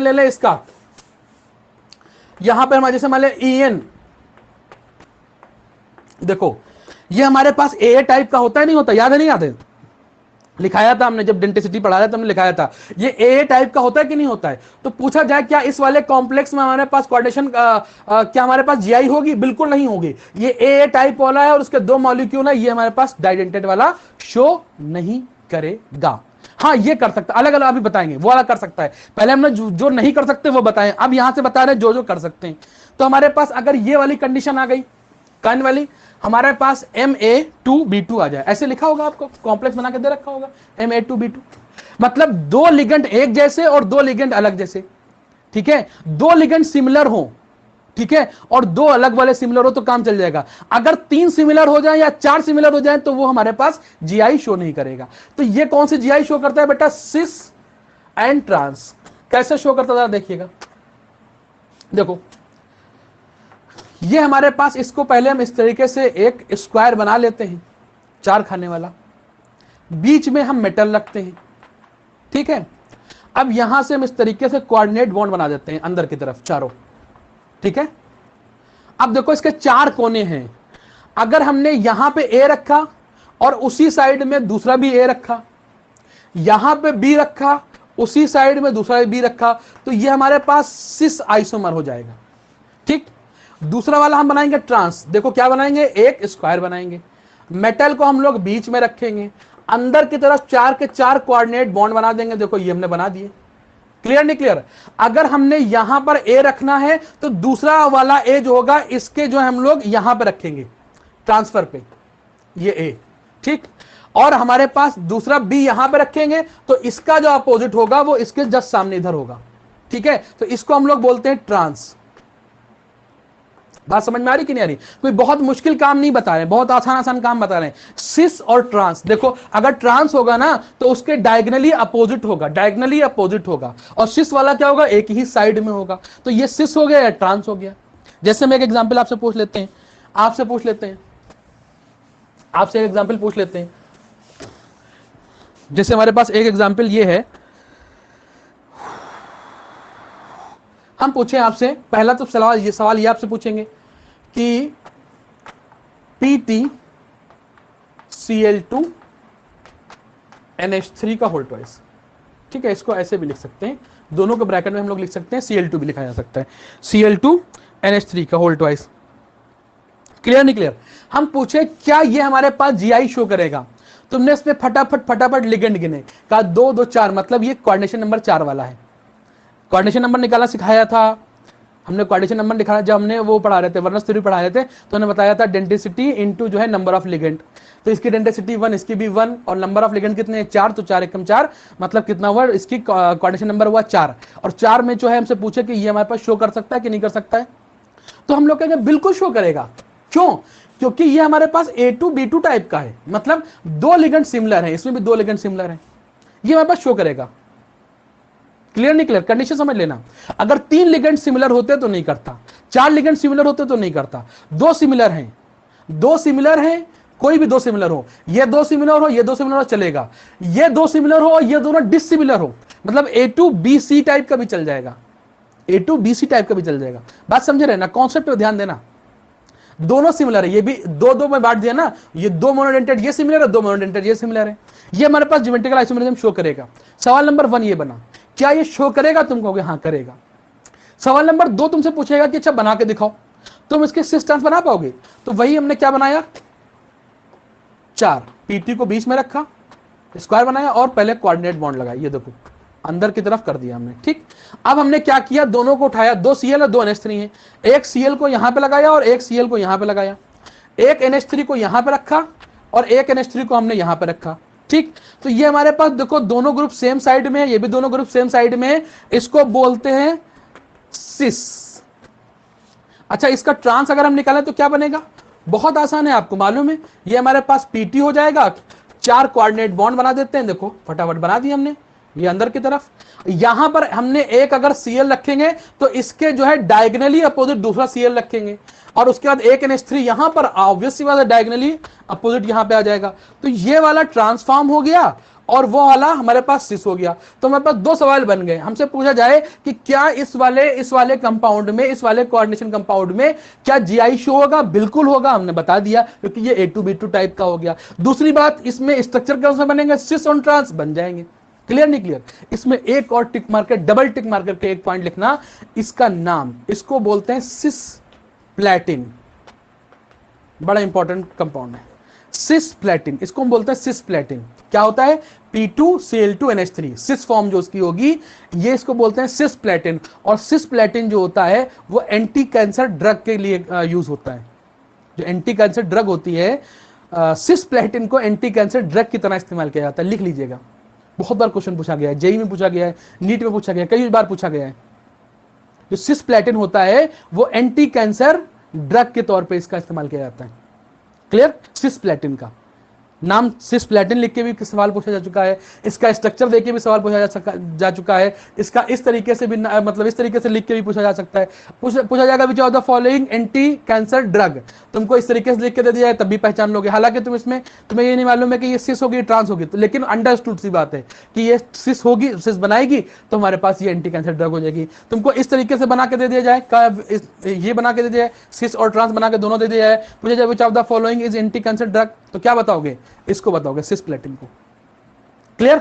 ले लें इसका, यहां पर हमारे जैसे मान लें EN, देखो ये हमारे पास AA टाइप का होता है, नहीं होता? याद है नहीं याद है? लिखाया था हमने जब डेंटिसिटी पढ़ाया था, हमने लिखाया था ये AA टाइप का होता है कि नहीं होता है। तो पूछा जाए क्या इस वाले कॉम्प्लेक्स में हमारे पास कोऑर्डिनेशन क्या हमारे पास GI होगी? बिल्कुल नहीं होगी। ये AA टाइप वाला है और उसके 2 मॉलिक्यूल है, ये हमारे पास डाइडेंटेट वाला शो नहीं करेगा। हाँ ये कर सकता, अलग अलग अभी बताएंगे, वो वाला कर सकता है। पहले हमने जो नहीं कर सकते वो बताएं, अब यहां से बता रहे जो कर सकते हैं। तो हमारे पास अगर ये वाली कंडीशन आ गई, कान वाली, हमारे पास MA2B2 आ जाए, ऐसे लिखा होगा, आपको कॉम्प्लेक्स बना के दे रखा होगा MA2B2, मतलब 2 लिगेंड एक जैसे और 2 लिगेंड अलग जैसे, ठीक है, 2 लिगेंड सिमिलर हो, ठीक है, और 2 अलग वाले सिमिलर हो तो काम चल जाएगा। अगर 3 सिमिलर हो जाए या 4 सिमिलर हो जाए तो वो हमारे पास GI शो नहीं करेगा। तो ये कौन सी GI शो करता है बेटा? सिस एंड ट्रांस। कैसे शो करता था देखिएगा, देखो ये हमारे पास, इसको पहले हम इस तरीके से एक स्क्वायर बना लेते हैं, 4 खाने वाला, बीच में हम मेटल रखते हैं, ठीक है। अब यहां से हम इस तरीके से कोऑर्डिनेट बॉन्ड बना देते हैं अंदर की तरफ चारों, ठीक है। अब देखो इसके 4 कोने हैं, अगर हमने यहां पे A रखा और उसी साइड में दूसरा भी A रखा, यहां पे B रखा, उसी साइड में दूसरा भी B रखा, तो ये हमारे पास सिस आइसोमर हो जाएगा, ठीक। दूसरा वाला हम बनाएंगे ट्रांस, देखो क्या बनाएंगे, एक स्क्वायर बनाएंगे, मेटल को हम लोग बीच में रखेंगे, अंदर की तरफ 4 के 4 कोऑर्डिनेट बॉन्ड बना देंगे, देखो ये हमने बना दिए। क्लियर नहीं क्लियर? अगर हमने यहां पर A रखना है तो दूसरा वाला A जो होगा इसके जो हम लोग यहां पर रखेंगे ट्रांसफर पे, ये A, ठीक। और हमारे पास दूसरा B यहां पर रखेंगे तो इसका जो अपोजिट होगा वो इसके जस्ट सामने इधर होगा, ठीक है। तो इसको हम लोग बोलते हैं ट्रांस। बात समझ में आ रही कि नहीं आ रही? कोई बहुत मुश्किल काम नहीं बता रहे, बहुत आसान आसान काम बता रहे हैं। सिस और ट्रांस, देखो अगर ट्रांस होगा ना तो उसके डायगनली अपोजिट होगा, डायगनली अपोजिट होगा, और सिस वाला क्या होगा, एक ही साइड में होगा। तो ये सिस हो गया या ट्रांस हो गया। जैसे हम एक एग्जाम्पल आपसे पूछ लेते हैं, आपसे एक एग्जाम्पल पूछ लेते हैं। जैसे हमारे पास एक एग्जाम्पल ये है, हम पूछें आपसे, पहला तो सवाल ये आपसे पूछेंगे कि PtCl2 NH3 का होल ट्वाइस, ठीक है। इसको ऐसे भी लिख सकते हैं, दोनों के ब्रैकेट में हम लोग लिख सकते हैं, Cl2 भी लिखा जा सकता है, Cl2 NH3 का होल ट्वाइस। क्लियर नहीं क्लियर? हम पूछे क्या ये हमारे पास GI शो करेगा, तुमने इसमें फटाफट लिगेंड गिने, कहा 2 2 4, मतलब ये कोऑर्डिनेशन नंबर 4 वाला है। कोऑर्डिनेशन नंबर निकालना सिखाया था हमने, कोऑर्डिनेशन नंबर निकाला जब हमने वो पढ़ा रहे थे, वर्नस थ्योरी पढ़ा रहे थे, तो हमने बताया था डेंसिटी इनटू जो है नंबर ऑफ लिगेंड। तो इसकी डेंसिटी 1, इसकी भी 1, और नंबर ऑफ लिगेंड कितने हैं, 4, तो 4 एकम 4, मतलब कितना हुआ, इसकी कोऑर्डिनेशन नंबर हुआ 4। और 4 में जो है हमसे पूछे कि ये हमारे पास शो कर सकता है कि नहीं कर सकता है, तो हम लोग कहेंगे बिल्कुल शो करेगा। क्यों? क्योंकि ये हमारे पास A2B2 टाइप का है, मतलब 2 लिगेंड सिमिलर है, इसमें भी 2 लिगेंड सिमिलर है, ये हमारे पास शो करेगा। क्लियर नहीं क्लियर? कंडीशन समझ लेना, अगर 3 लिगेंड सिमिलर होते तो नहीं करता, 4 लिगेंड सिमिलर होते तो नहीं करता, 2 सिमिलर हैं कोई भी दो सिमिलर हो, ये दो सिमिलर हो, ये दो सिमिलर हो चलेगा, ये दो सिमिलर हो और ये दोनों डिसिमिलर हो, मतलब ए टू बी सी टाइप का भी चल जाएगा, ए टू बी सी टाइप का भी चल जाएगा। बात समझ रहे ना, कॉन्सेप्ट पे ध्यान देना। दोनों सिमिलर है, ये भी दो दो में बांट दिया ना, ये दो मोनोडेंटेड ये सिमिलर है, दो मोनोडेंटेड ये सिमिलर है, ये हमारे पास ज्योमेट्रिकल आइसोमेरिज्म शो करेगा। सवाल नंबर 1 ये बना, क्या ये शो करेगा? तुम कहोगे हाँ करेगा। सवाल नंबर 2 तुमसे पूछेगा कि अच्छा बना के दिखाओ, तुम इसके सिस टर्म्स बना पाओगे? तो वही हमने क्या बनाया, 4 पीटी को बीच में रखा, स्क्वायर बनाया और पहले कोऑर्डिनेट बॉन्ड लगाया, ये देखो अंदर की तरफ कर दिया हमने। ठीक, अब हमने क्या किया, दोनों को उठाया, 2 Cl और 2 NH3 है, एक Cl को यहां पे लगाया और एक Cl को यहां पे लगाया, एक NH3 को यहां पे रखा और एक NH3 को हमने यहां पे रखा। ठीक, तो ये हमारे पास देखो दोनों ग्रुप सेम साइड में है, ये भी दोनों ग्रुप सेम साइड में है, इसको बोलते हैं सिस। अच्छा, इसका ट्रांस अगर हम निकालें तो क्या बनेगा? बहुत आसान है, आपको मालूम है, ये हमारे पास पीटी हो जाएगा, 4 कोऑर्डिनेट बॉन्ड बना देते हैं, देखो फटाफट बना दिया हमने, ये अंदर की तरफ। यहां पर हमने एक अगर Cl रखेंगे तो इसके जो है डायगोनली अपोजिट दूसरा Cl रखेंगे, और उसके बाद एक NH3 यहां पर, ऑब्वियस सी बात है डायगोनली अपोजिट यहां पे आ जाएगा, तो ये वाला ट्रांसफॉर्म हो गया और वो वाला हमारे पास सिस हो गया। तो हमारे पास 2 सवाल बन गए, हमसे पूछा जाए कि क्या इस वाले कंपाउंड में, इस वाले कोऑर्डिनेशन कंपाउंड में क्या जीआई शो होगा? बिल्कुल होगा, हमने बता दिया, क्योंकि ये A2B2 टाइप का हो गया। दूसरी बात, इसमें स्ट्रक्चर कौन सा बनेंगे? सिस ऑन ट्रांस बन जाएंगे। क्लियर नहीं क्लियर? इसमें एक और टिक मार्कर, डबल टिक मार्कर के एक पॉइंट लिखना, इसका नाम, इसको बोलते हैं सिस प्लैटिन, बड़ा इंपॉर्टेंट कंपाउंड है सिस प्लैटिन, इसको हम बोलते हैं सिस प्लैटिन। क्या होता है? P2Cl2NH3 सिस फॉर्म जो उसकी होगी, ये इसको बोलते हैं सिस प्लैटिन। और सिस प्लैटिन जो होता है वो एंटी कैंसर ड्रग के लिए यूज होता है। जो एंटी कैंसर ड्रग होती है, सिस प्लैटिन को एंटी कैंसर ड्रग की तरह इस्तेमाल किया जाता है। लिख लीजिएगा, बहुत बार क्वेश्चन पूछा गया है, जेई में पूछा गया है, नीट में पूछा गया है, कई बार पूछा गया है। जो सिस प्लैटिन होता है वो एंटी कैंसर ड्रग के तौर पे इसका इस्तेमाल किया जाता है। क्लियर? सिस प्लैटिन का नाम सिस प्लैटिन लिख के भी सवाल पूछा जा चुका है, इसका स्ट्रक्चर देख के भी सवाल पूछा जा चुका है, इसका इस तरीके से भी मतलब इस तरीके से लिख के भी पूछा जा सकता है। पूछा जाएगा which of the following anti cancer drug, तुमको इस तरीके से लिख के दे दिया है तब भी पहचान लोगे। हालांकि तुम्हें ये नहीं मालूम है कि ये सिस होगी ट्रांस होगी, तो लेकिन अंडरस्टूड सी बात है कि ये सिस होगी, सिस बनाएगी तो हमारे पास ये एंटी कैंसर ड्रग हो जाएगी। तुमको इस तरीके से बना के दे दिया जाए, ये बना के दे दिया जाए, सिस और ट्रांस बना के दोनों दे दिया जाए, पूछा जाए विच of the following is anti cancer drug, तो क्या बताओगे? इसको बताओगे, सिस प्लैटिन को। क्लियर?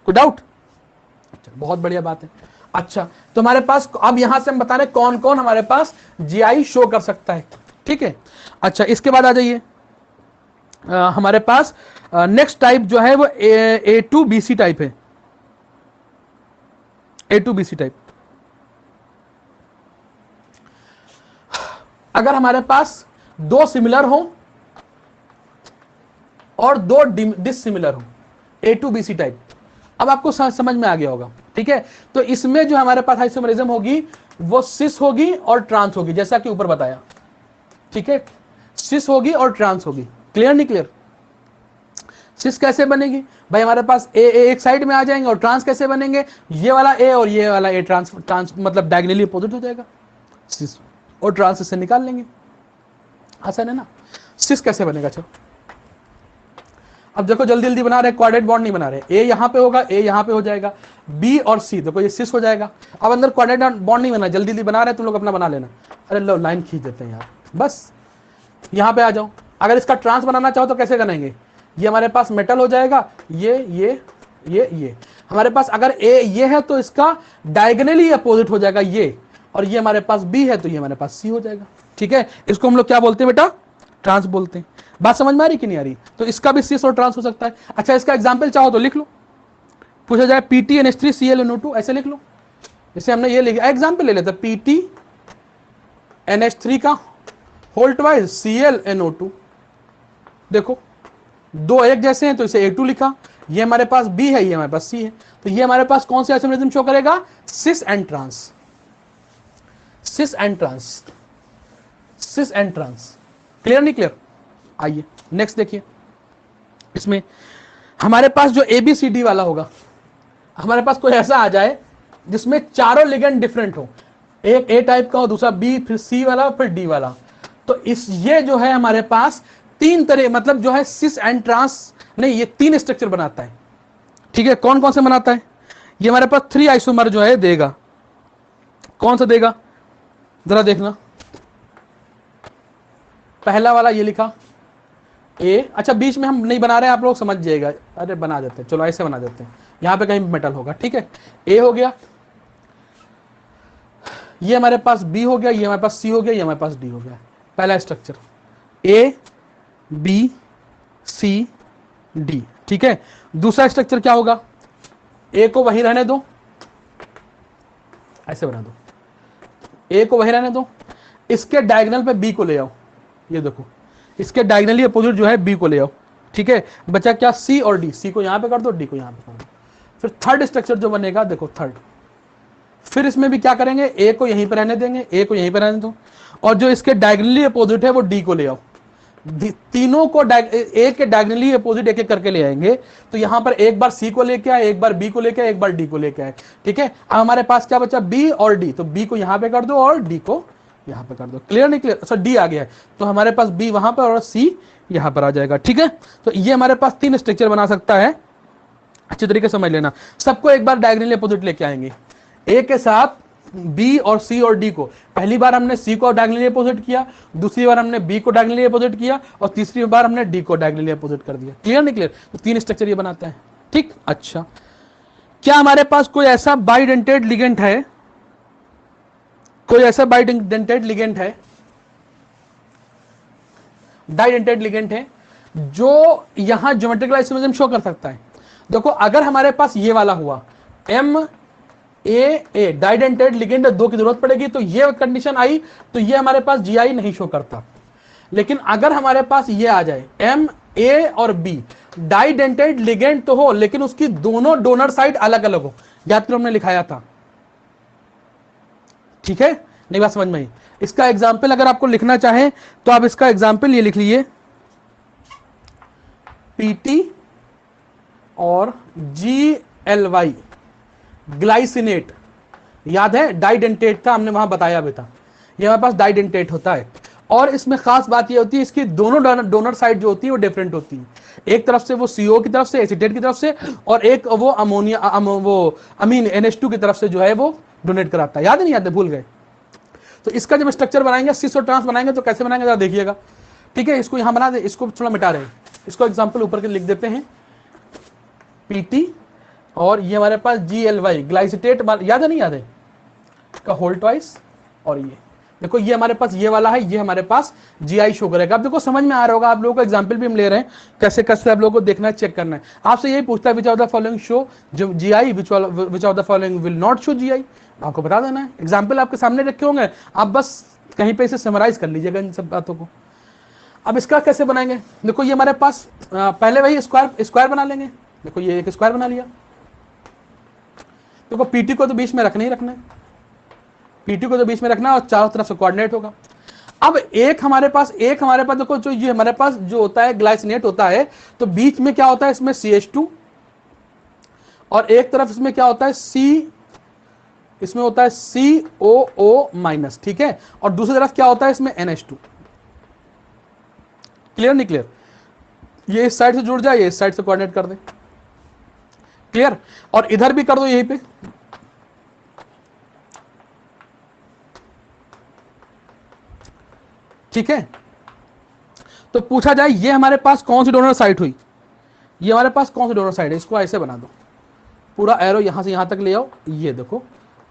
कोई डाउट? बहुत बढ़िया बात है। अच्छा, तो हमारे पास अब यहां से हम बता रहे कौन कौन हमारे पास जीआई शो कर सकता है। ठीक है, अच्छा इसके बाद आ जाइए, हमारे पास नेक्स्ट टाइप जो है वो A2BC टाइप है। A2BC टाइप, अगर हमारे पास 2 सिमिलर हो और 2 डिसिमिलर हो, A2BC टाइप। अब आपको समझ में आ गया होगा। ठीक है, तो इसमें जो हमारे पास आइसोमेरिज्म होगी वो सिस होगी और ट्रांस होगी, जैसा कि ऊपर बताया। ठीक है, सिस होगी और ट्रांस होगी। क्लियर नहीं क्लियर? सिस कैसे बनेगी भाई? हमारे पास ए एक साइड में आ जाएंगे, और ट्रांस कैसे बनेंगे? ये वाला ए और ये वाला ए ट्रांस मतलब डायगोनली अपोजिट हो जाएगा, सिस और ट्रांस से निकाल लेंगे। आसान है ना? सिस कैसे बनेगा? चलो अब देखो, जल्दी जल्दी बना रहे, क्वाड्रेट बॉन्ड नहीं बना रहे। ए यहां पे होगा, ए यहां पे हो जाएगा, बी और सी देखो ये सिस हो जाएगा। अब अंदर क्वाड्रेट बॉन्ड नहीं बना, जल्दी जल्दी बना रहे, तुम लोग अपना बना लेना। अरे लो लाइन खींच देते हैं यार, बस यहां पे आ जाओ। अगर इसका ट्रांस बनाना चाहो तो कैसे बनाएंगे? ये हमारे पास मेटल हो जाएगा, ये हमारे पास अगर ए ये है तो इसका डायगोनली अपोजिट हो जाएगा ये, और ये हमारे पास बी है तो ये हमारे पास सी हो जाएगा। ठीक है, इसको हम लोग क्या बोलते हैं बेटा? ट्रांस बोलते हैं। बात समझ में आ रही कि नहीं आ रही? तो इसका भी सिस और ट्रांस हो सकता है। अच्छा, इसका एग्जांपल चाहो तो लिख लो, पूछा जाए PTNH3Cl2, ऐसे लिख लो। जैसे हमने ये लिखा, एग्जांपल ले लेते हैं, PTNH3 का होल ट्वाइस ClNO2। देखो 2 एक जैसे हैं तो इसे A2 लिखा, ये हमारे पास B है, ये हमारे पास C है, तो ये हमारे पास कौन सी आइसोमेरिज्म शो करेगा? Cis and trans, cis and trans, cis and trans. Clear नहीं क्लियर? आइए नेक्स्ट देखिए, इसमें हमारे पास जो ABCD वाला होगा, हमारे पास कोई ऐसा आ जाए जिसमें चारों लिगेंड डिफरेंट हो, एक A टाइप का हो, दूसरा B, फिर C वाला, फिर D वाला, तो इस ये जो है हमारे पास तीन तरह, मतलब जो है सिस एंड ट्रांस नहीं, ये तीन स्ट्रक्चर बनाता है। ठीक है, कौन कौन से बनाता है? ये हमारे पास 3 आइसोमर जो है देगा। कौन सा देगा जरा देखना। पहला वाला ये लिखा ए, अच्छा बीच में हम नहीं बना रहे हैं, आप लोग समझ जाएगा। अरे बना देते हैं, चलो ऐसे बना देते हैं, यहां पे कहीं मेटल होगा। ठीक है, ए हो गया, ये हमारे पास बी हो गया, ये हमारे पास सी हो गया, ये हमारे पास डी हो गया। पहला structure A B C D. ठीक है, दूसरा स्ट्रक्चर क्या होगा? ए को वहीं रहने दो, ऐसे बना दो, ए को वहीं रहने दो, इसके डायगोनल पे बी को ले आओ। ये देखो, इसके डायगोनली अपोजिट जो है बी को ले आओ। ठीक है, बचा क्या? सी और डी। सी को यहां पे कर दो, डी को यहां पे कर दो। फिर थर्ड स्ट्रक्चर जो बनेगा, देखो थर्ड, फिर इसमें भी क्या करेंगे? ए को यहीं पे रहने देंगे, ए को यहीं पे रहने दो, और जो इसके डायगोनली अपोजिट है वो डी को ले आओ। तीनों को ए के डायगोनली अपोजिट एक एक करके ले आएंगे। तो यहां पर एक बार सी को लेके आए, एक बार बी को लेके आए, एक बार डी को लेके आए। ठीक है, अब हमारे पास क्या बचा? बी और डी। तो बी को यहां पे कर दो और डी को यहां पे कर दो। क्लियर नहीं क्लियर? अच्छा डी आ गया है, तो हमारे पास बी वहां पर और सी यहां पर आ जाएगा। ठीक है, तो ये हमारे पास 3 स्ट्रक्चर बना सकता है। अच्छी तरीके से समझ लेना। सबको एक बार डायगोनली अपोजिट लेके आएंगे, ए के साथ बी और सी और डी को। पहली बार हमने सी को डायगोनली अपोजिट किया, दूसरी बार हमने बी को डायगोनली अपोजिट किया, और तीसरी बार हमने डी को डायगोनली अपोजिट कर दिया। क्लियर नहीं क्लियर? तो 3 स्ट्रक्चर ये बनाता है। ठीक, अच्छा क्या हमारे पास कोई ऐसा बाइडेंटेड लिगेंड है? कोई ऐसा बाइडेंटेड लिगेंड है, डाइडेंटेड लिगेंड है जो यहां ज्योमेट्रिकल आइसोमरिज्म शो कर सकता है? देखो, अगर हमारे पास ये वाला हुआ एम ए डाइडेंटेड लिगेंड 2 की जरूरत पड़ेगी, तो ये कंडीशन आई तो ये हमारे पास जीआई नहीं शो करता। लेकिन अगर हमारे पास ये आ जाए एम ए और बी डाइडेंटेड लिगेंड तो हो, लेकिन उसकी दोनों डोनर साइड अलग अलग हो। याद करो, हमने लिखाया था। ठीक है, नहीं बात समझ में आई? इसका एग्जाम्पल अगर आपको लिखना चाहे तो आप इसका एग्जाम्पल ये लिख लीजिए, पीटी और GLY ग्लाइसिनेट। याद है डाइडेंटेट था, हमने वहां बताया भी था। ये हमारे पास डाइडेंटेट होता है, और इसमें खास बात ये होती है इसकी दोनों डोनर साइड जो होती है वो डिफरेंट होती है। एक तरफ से वो CO की तरफ से, एसीटेट की तरफ से, और एक वो अमोनिया वो अमीन NH2 की तरफ से जो है वो डोनेट कराता है। याद नहीं? याद है? भूल गए? तो इसका जब स्ट्रक्चर बनाएंगे, सिस और ट्रांस बनाएंगे, तो कैसे बनाएंगे जरा देखिएगा। ठीक है, इसको यहां बना दे, इसको थोड़ा मिटा रहे हैं, इसको एग्जाम्पल ऊपर के लिख देते हैं, पीटी और ये हमारे पास GLY ग्लाइसिटेट। याद है नहीं याद है? का होल ट्वाइस, और ये देखो ये हमारे पास ये वाला है, ये हमारे पास GI शो करेगा। अब देखो समझ में आ रहा होगा आप लोगों को, एग्जांपल भी हम ले रहे हैं कैसे कैसे आप लोगों को देखना है, चेक करना है। आपसे यही पूछता है विच of the following show GI, which of the following will not show GI। आपको बता देना है, एग्जाम्पल आपके सामने रखे होंगे, आप बस कहीं पे इसे समराइज कर लीजिएगा इन सब बातों को। अब इसका कैसे बनाएंगे? देखो ये हमारे पास पहले वही स्क्वायर बना लेंगे। देखो ये एक स्क्वायर बना लिया। देखो पीटी को तो बीच में रखना ही रखना है, पीटी को तो बीच में रखना है, और चारों तरफ से कोऑर्डिनेट होगा। अब एक हमारे पास देखो, जो ये हमारे पास जो होता है ग्लाइसिनेट होता है, तो बीच में क्या होता है इसमें CH2, और एक तरफ इसमें क्या होता है इसमें होता है COO-। ठीक है, और दूसरी तरफ क्या होता है इसमें NH2। क्लियर नहीं क्लियर? ये इस साइड से जुड़ जाए, ये इस साइड से कोऑर्डिनेट कर दे। क्लियर? और इधर भी कर दो यहीं पे। ठीक है, तो पूछा जाए ये हमारे पास कौन सी डोनर साइड हुई, ये हमारे पास कौन सी डोनर साइड है? इसको ऐसे बना दो, पूरा एरो यहां से यहां तक ले आओ। ये देखो,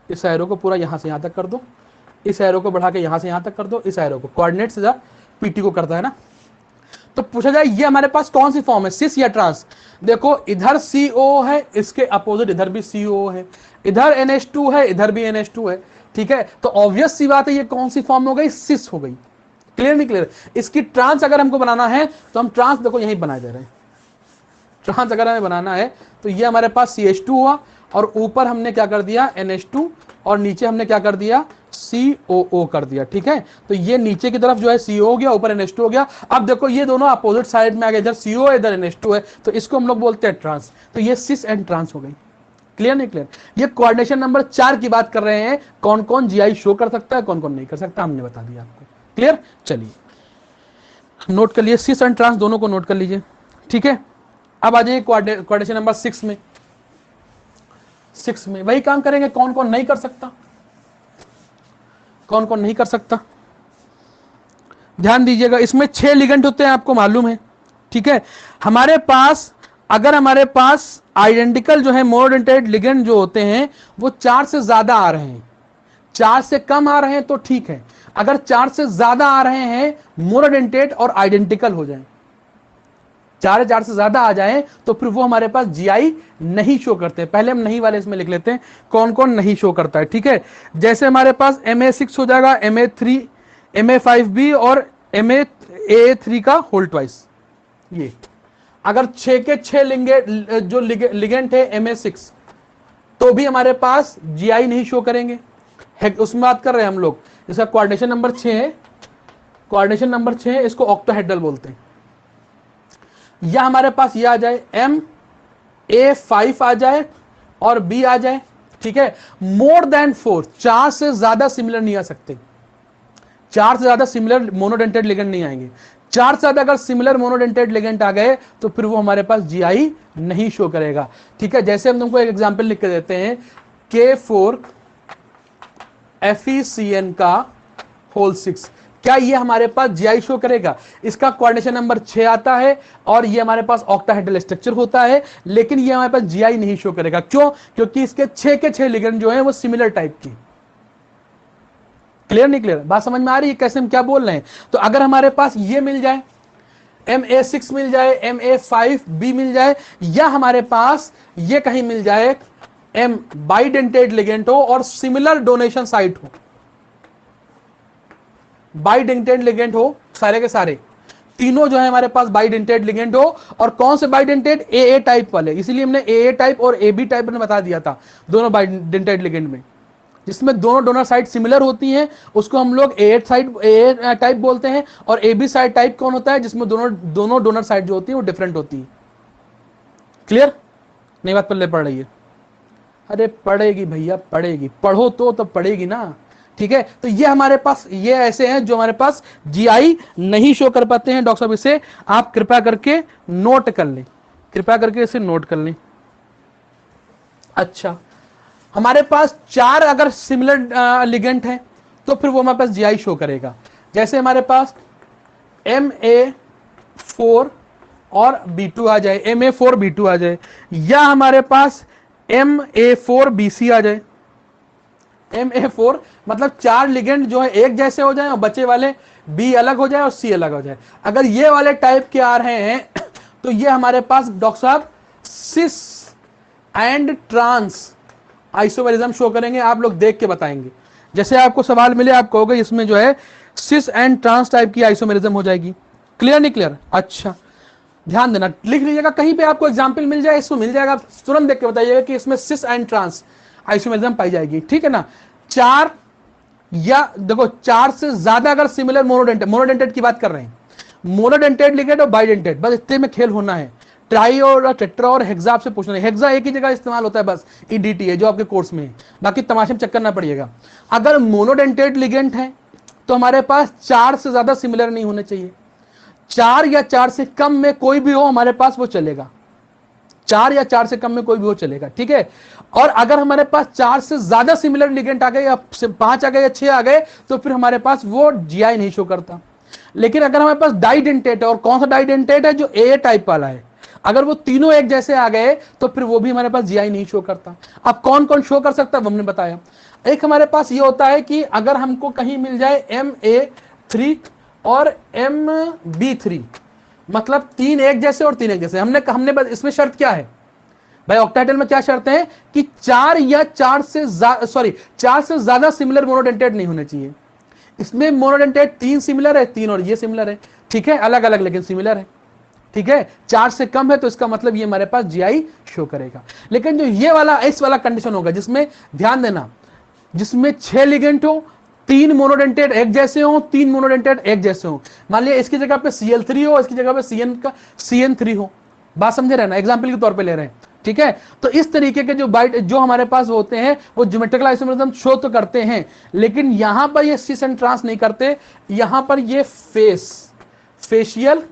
इस एरो को पूरा यहां से यहां तक कर दो, इस एरो को बढ़ा के यहां से यहां तक कर दो, इस एरो को कोऑर्डिनेट से पीटी को करता है ना। तो पूछा जाए ये हमारे पास कौन सी फॉर्म है, सिस या ट्रांस? देखो इधर CO है, इसके अपोजिट इधर भी CO है, इधर NH2 है, इधर भी NH2 है। ठीक है, तो ऑब्वियस सी बात है ये कौन सी फॉर्म हो गई? सिस हो गई। क्लियर नहीं क्लियर? इसकी ट्रांस अगर हमको बनाना है तो हम ट्रांस देखो यहीं बनाए दे रहे हैं। ट्रांस अगर हमें बनाना है तो ये हमारे पास CH2 हुआ, और ऊपर हमने क्या कर दिया NH2, और नीचे हमने क्या कर दिया COO कर दिया। ठीक है, तो ये नीचे की तरफ जो है CO हो गया, ऊपर NH2 हो गया। अब देखो ये दोनों अपोजिट साइड में आ गए, इधर CO है, इधर NH2 है, तो इसको हम लोग बोलते हैं ट्रांस। तो ये सिस एंड ट्रांस हो गई। क्लियर नहीं क्लियर? ये कोऑर्डिनेशन नंबर 4 की बात कर रहे हैं, कौन कौन GI शो कर सकता है, कौन कौन नहीं कर सकता, हमने बता दिया आपको। क्लियर? चलिए नोट कर लिए, सिस एंड ट्रांस दोनों को नोट कर लीजिए, ठीक है। अब आ जाइए क्वाड्रेशन नंबर 6 में। 6 में वही काम करेंगे, कौन कौन नहीं कर सकता, कौन कौन नहीं कर सकता, ध्यान दीजिएगा। इसमें 6 लिगेंड होते हैं, आपको मालूम है, ठीक है। हमारे पास अगर हमारे पास आइडेंटिकल जो है मोनोडेंटेट लिगेंड जो होते हैं वो 4 से ज्यादा आ रहे हैं, 4 से कम आ रहे हैं तो ठीक है, अगर 4 से ज्यादा आ रहे हैं मोनोडेंटेट और आइडेंटिकल हो जाए, 4 से ज्यादा आ जाए तो फिर वो हमारे पास जीआई नहीं शो करते। पहले हम नहीं वाले इसमें लिख लेते हैं कौन कौन नहीं शो करता है, ठीक है। जैसे हमारे पास MA6 हो जाएगा, MA3, MA5B और MA3 का होल ट्वाइस। ये अगर 6 के 6 जो लिगेंड है MA6 तो भी हमारे पास जीआई नहीं शो करेंगे, उसमें बात कर रहे हैं हम लोग। इसका कोऑर्डिनेशन नंबर 6 है, कोऑर्डिनेशन नंबर 6 है, इसको ऑक्टाहेड्रल बोलते हैं। या हमारे पास ये आ जाए MA5 आ जाए और B आ जाए, ठीक है। मोर देन 4, 4 से ज्यादा सिमिलर नहीं आ सकते, 4 से ज्यादा सिमिलर मोनोडेंटेड लिगेंड नहीं आएंगे। 4 से ज्यादा अगर सिमिलर मोनोडेंटेड लिगेंड आ गए तो फिर वो हमारे पास जीआई नहीं शो करेगा, ठीक है। जैसे हम तुमको एक एग्जांपल लिख के देते हैं, K4 FeCN का होल 6, क्या ये हमारे पास जीआई शो करेगा? इसका कोऑर्डिनेशन नंबर 6 आता है और ये हमारे पास ऑक्टाहेड्रल स्ट्रक्चर होता है, लेकिन ये हमारे पास जीआई नहीं शो करेगा। क्यों? क्योंकि इसके 6 के 6 लिगेंड जो है वो सिमिलर टाइप की। क्लियर नहीं क्लियर? बात समझ में आ रही है कैसे हम क्या बोल रहे हैं? तो अगर हमारे पास ये मिल जाए, MA6 मिल जाए, MA5B मिल जाए, या हमारे पास ये कहीं मिल जाए M बाइडेंटेड लिगेंड हो और सिमिलर डोनेशन साइट हो, बाइडेंटेड लिगेंड हो, सारे के सारे तीनों जो है हमारे पास बाइडेंटेड लिगेंड हो, और कौन से बाइडेंटेड? AA टाइप वाले, इसीलिए हमने AA टाइप और AB टाइप में बता दिया था, दोनों बाइडेंटेड लिगेंड में जिसमें दोनों डोनर साइड सिमिलर होती हैं उसको हम लोग AA टाइप बोलते हैं, और AB साइड टाइप कौन होता है? जिसमें दोनों डोनर साइड जो होती है वो डिफरेंट होती है। क्लियर? नई बात पल्ले पड़ रही है? अरे पढ़ेगी भैया, पढ़ेगी, पढ़ो तो पढ़ेगी ना, ठीक है। तो ये हमारे पास ये ऐसे हैं जो हमारे पास जीआई नहीं शो कर पाते हैं। डॉक्टर साहब इसे आप कृपया करके नोट कर लें, कृपया करके इसे नोट कर लें। अच्छा, हमारे पास 4 अगर सिमिलर लिगेंड है तो फिर वो हमारे पास जीआई शो करेगा। जैसे हमारे पास MA4 और B2 आ जाए, MA4B2 आ जाए, या हमारे पास MA4BC आ जाए। MA4 मतलब 4 लिगेंड जो है एक जैसे हो जाए और बचे वाले B अलग हो जाए और C अलग हो जाए। अगर ये वाले टाइप के आ रहे हैं तो ये हमारे पास डॉक्टर साहब सिस एंड ट्रांस आइसोमेरिज्म शो करेंगे। आप लोग देख के बताएंगे, जैसे आपको सवाल मिले आप कहोगे इसमें जो है सिस एंड ट्रांस टाइप की आइसोमेरिज्म हो जाएगी। क्लियर नहीं क्लियर? अच्छा, ध्यान देना, लिख लीजिएगा, कहीं पे आपको एग्जांपल मिल जाए इसमें मिल जाएगा, तुरंत देख के बताइएगा कि इसमें सिस एंड ट्रांस आइसोमेरिज्म पाई जाएगी, ठीक है ना। 4 या देखो 4 से ज्यादा अगर सिमिलर मोनोडेंटेड की बात कर रहे हैं, मोनोडेंटेड लिगेंड और बाइडेंटेड, बस इतने में खेल होना है। ट्राई और टेट्रा और हेक्सा आपसे पूछना है, हेक्सा एक ही जगह इस्तेमाल होता है बस, EDT है जो आपके कोर्स में है, बाकी तमाशे में चक्कर ना पड़िएगा। अगर मोनोडेंटेड लिगेंड है तो हमारे पास 4 से ज्यादा सिमिलर नहीं होने चाहिए, 4 या 4 से कम में कोई भी हो हमारे पास वो चलेगा, 4 या 4 से कम में कोई भी हो चलेगा, ठीक है। और अगर हमारे पास 4 से ज्यादा सिमिलर लिगेंड आ गए या 5 आ गए या 6 आ गए तो फिर हमारे पास वो जीआई नहीं शो करता। लेकिन अगर हमारे पास डाइडेंटेट है, और कौन सा डाइडेंटेट है? जो AA टाइप वाला है, अगर वो तीनों एक जैसे आ गए तो फिर वो भी हमारे पास जीआई नहीं शो करता। अब कौन कौन शो कर सकता है हमने बताया। एक हमारे पास ये होता है कि अगर हमको कहीं मिल जाए MA3 और MB3, मतलब 3 एक जैसे और 3 एक जैसे, हमने इसमें शर्त क्या है भाई? ऑक्टाहेड्रल में क्या शर्त है कि 4 से ज्यादा सिमिलर मोनोडेंटेड नहीं होने चाहिए। इसमें मोनोडेंटेड 3 सिमिलर है, 3 और ये सिमिलर है, ठीक है, अलग अलग लेकिन सिमिलर है, ठीक है। 4 से कम है तो इसका मतलब ये हमारे पास जीआई शो करेगा। लेकिन जो ये वाला इस वाला कंडीशन होगा जिसमें ध्यान देना, जिसमें 6 लिगेंड हो, 3 मोनोडेंटेड एक जैसे हो, 3 मोनोडेंटेड एक जैसे हो, मान लिया इसकी जगह पे Cl3 हो, इसकी जगह पे CN3 हो, बात समझे रहना, एग्जाम्पल के तौर पे ले रहे हैं, ठीक है। तो इस तरीके के जो हमारे पास होते हैं वो ज्योमेट्रिकल आइसोमेरिज्म शो तो करते हैं, लेकिन यहां पर ये सिस एंड ट्रांस नहीं करते, यहां पर ये फेशियल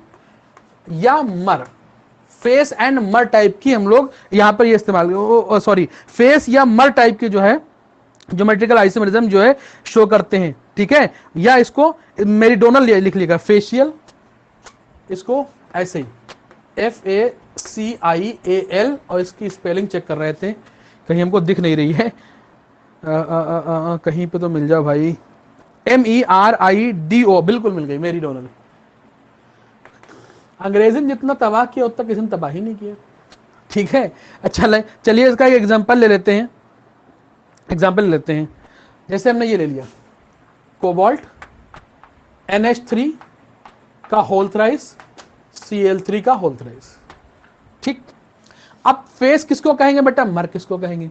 या मर, फेस एंड मर टाइप की हम लोग यहां पर ये इस्तेमाल, सॉरी, फेस या मर टाइप की जो है ज्योमेट्रिकल आइसोमेरिज्म जो है शो करते हैं, ठीक है। या इसको मेरिडोनल लिख लिएगा, फेशियल, इसको ऐसे ही FACIAL, और इसकी स्पेलिंग चेक कर रहे थे, कहीं हमको दिख नहीं रही है, कहीं पे तो मिल जाओ भाई, MERIDO, बिल्कुल मिल गई, मेरिडोनल। अंग्रेजी ने जितना तबाह किया उतना किसी ने तबाही नहीं किया, ठीक है। अच्छा चलिए इसका एक एग्जांपल ले लेते हैं, जैसे हमने ये ले लिया कोबाल्ट NH3 का होल थ्राइस, Cl3 का होल थ्राइस, ठीक। अब फेस किसको कहेंगे बेटा, मर किसको कहेंगे,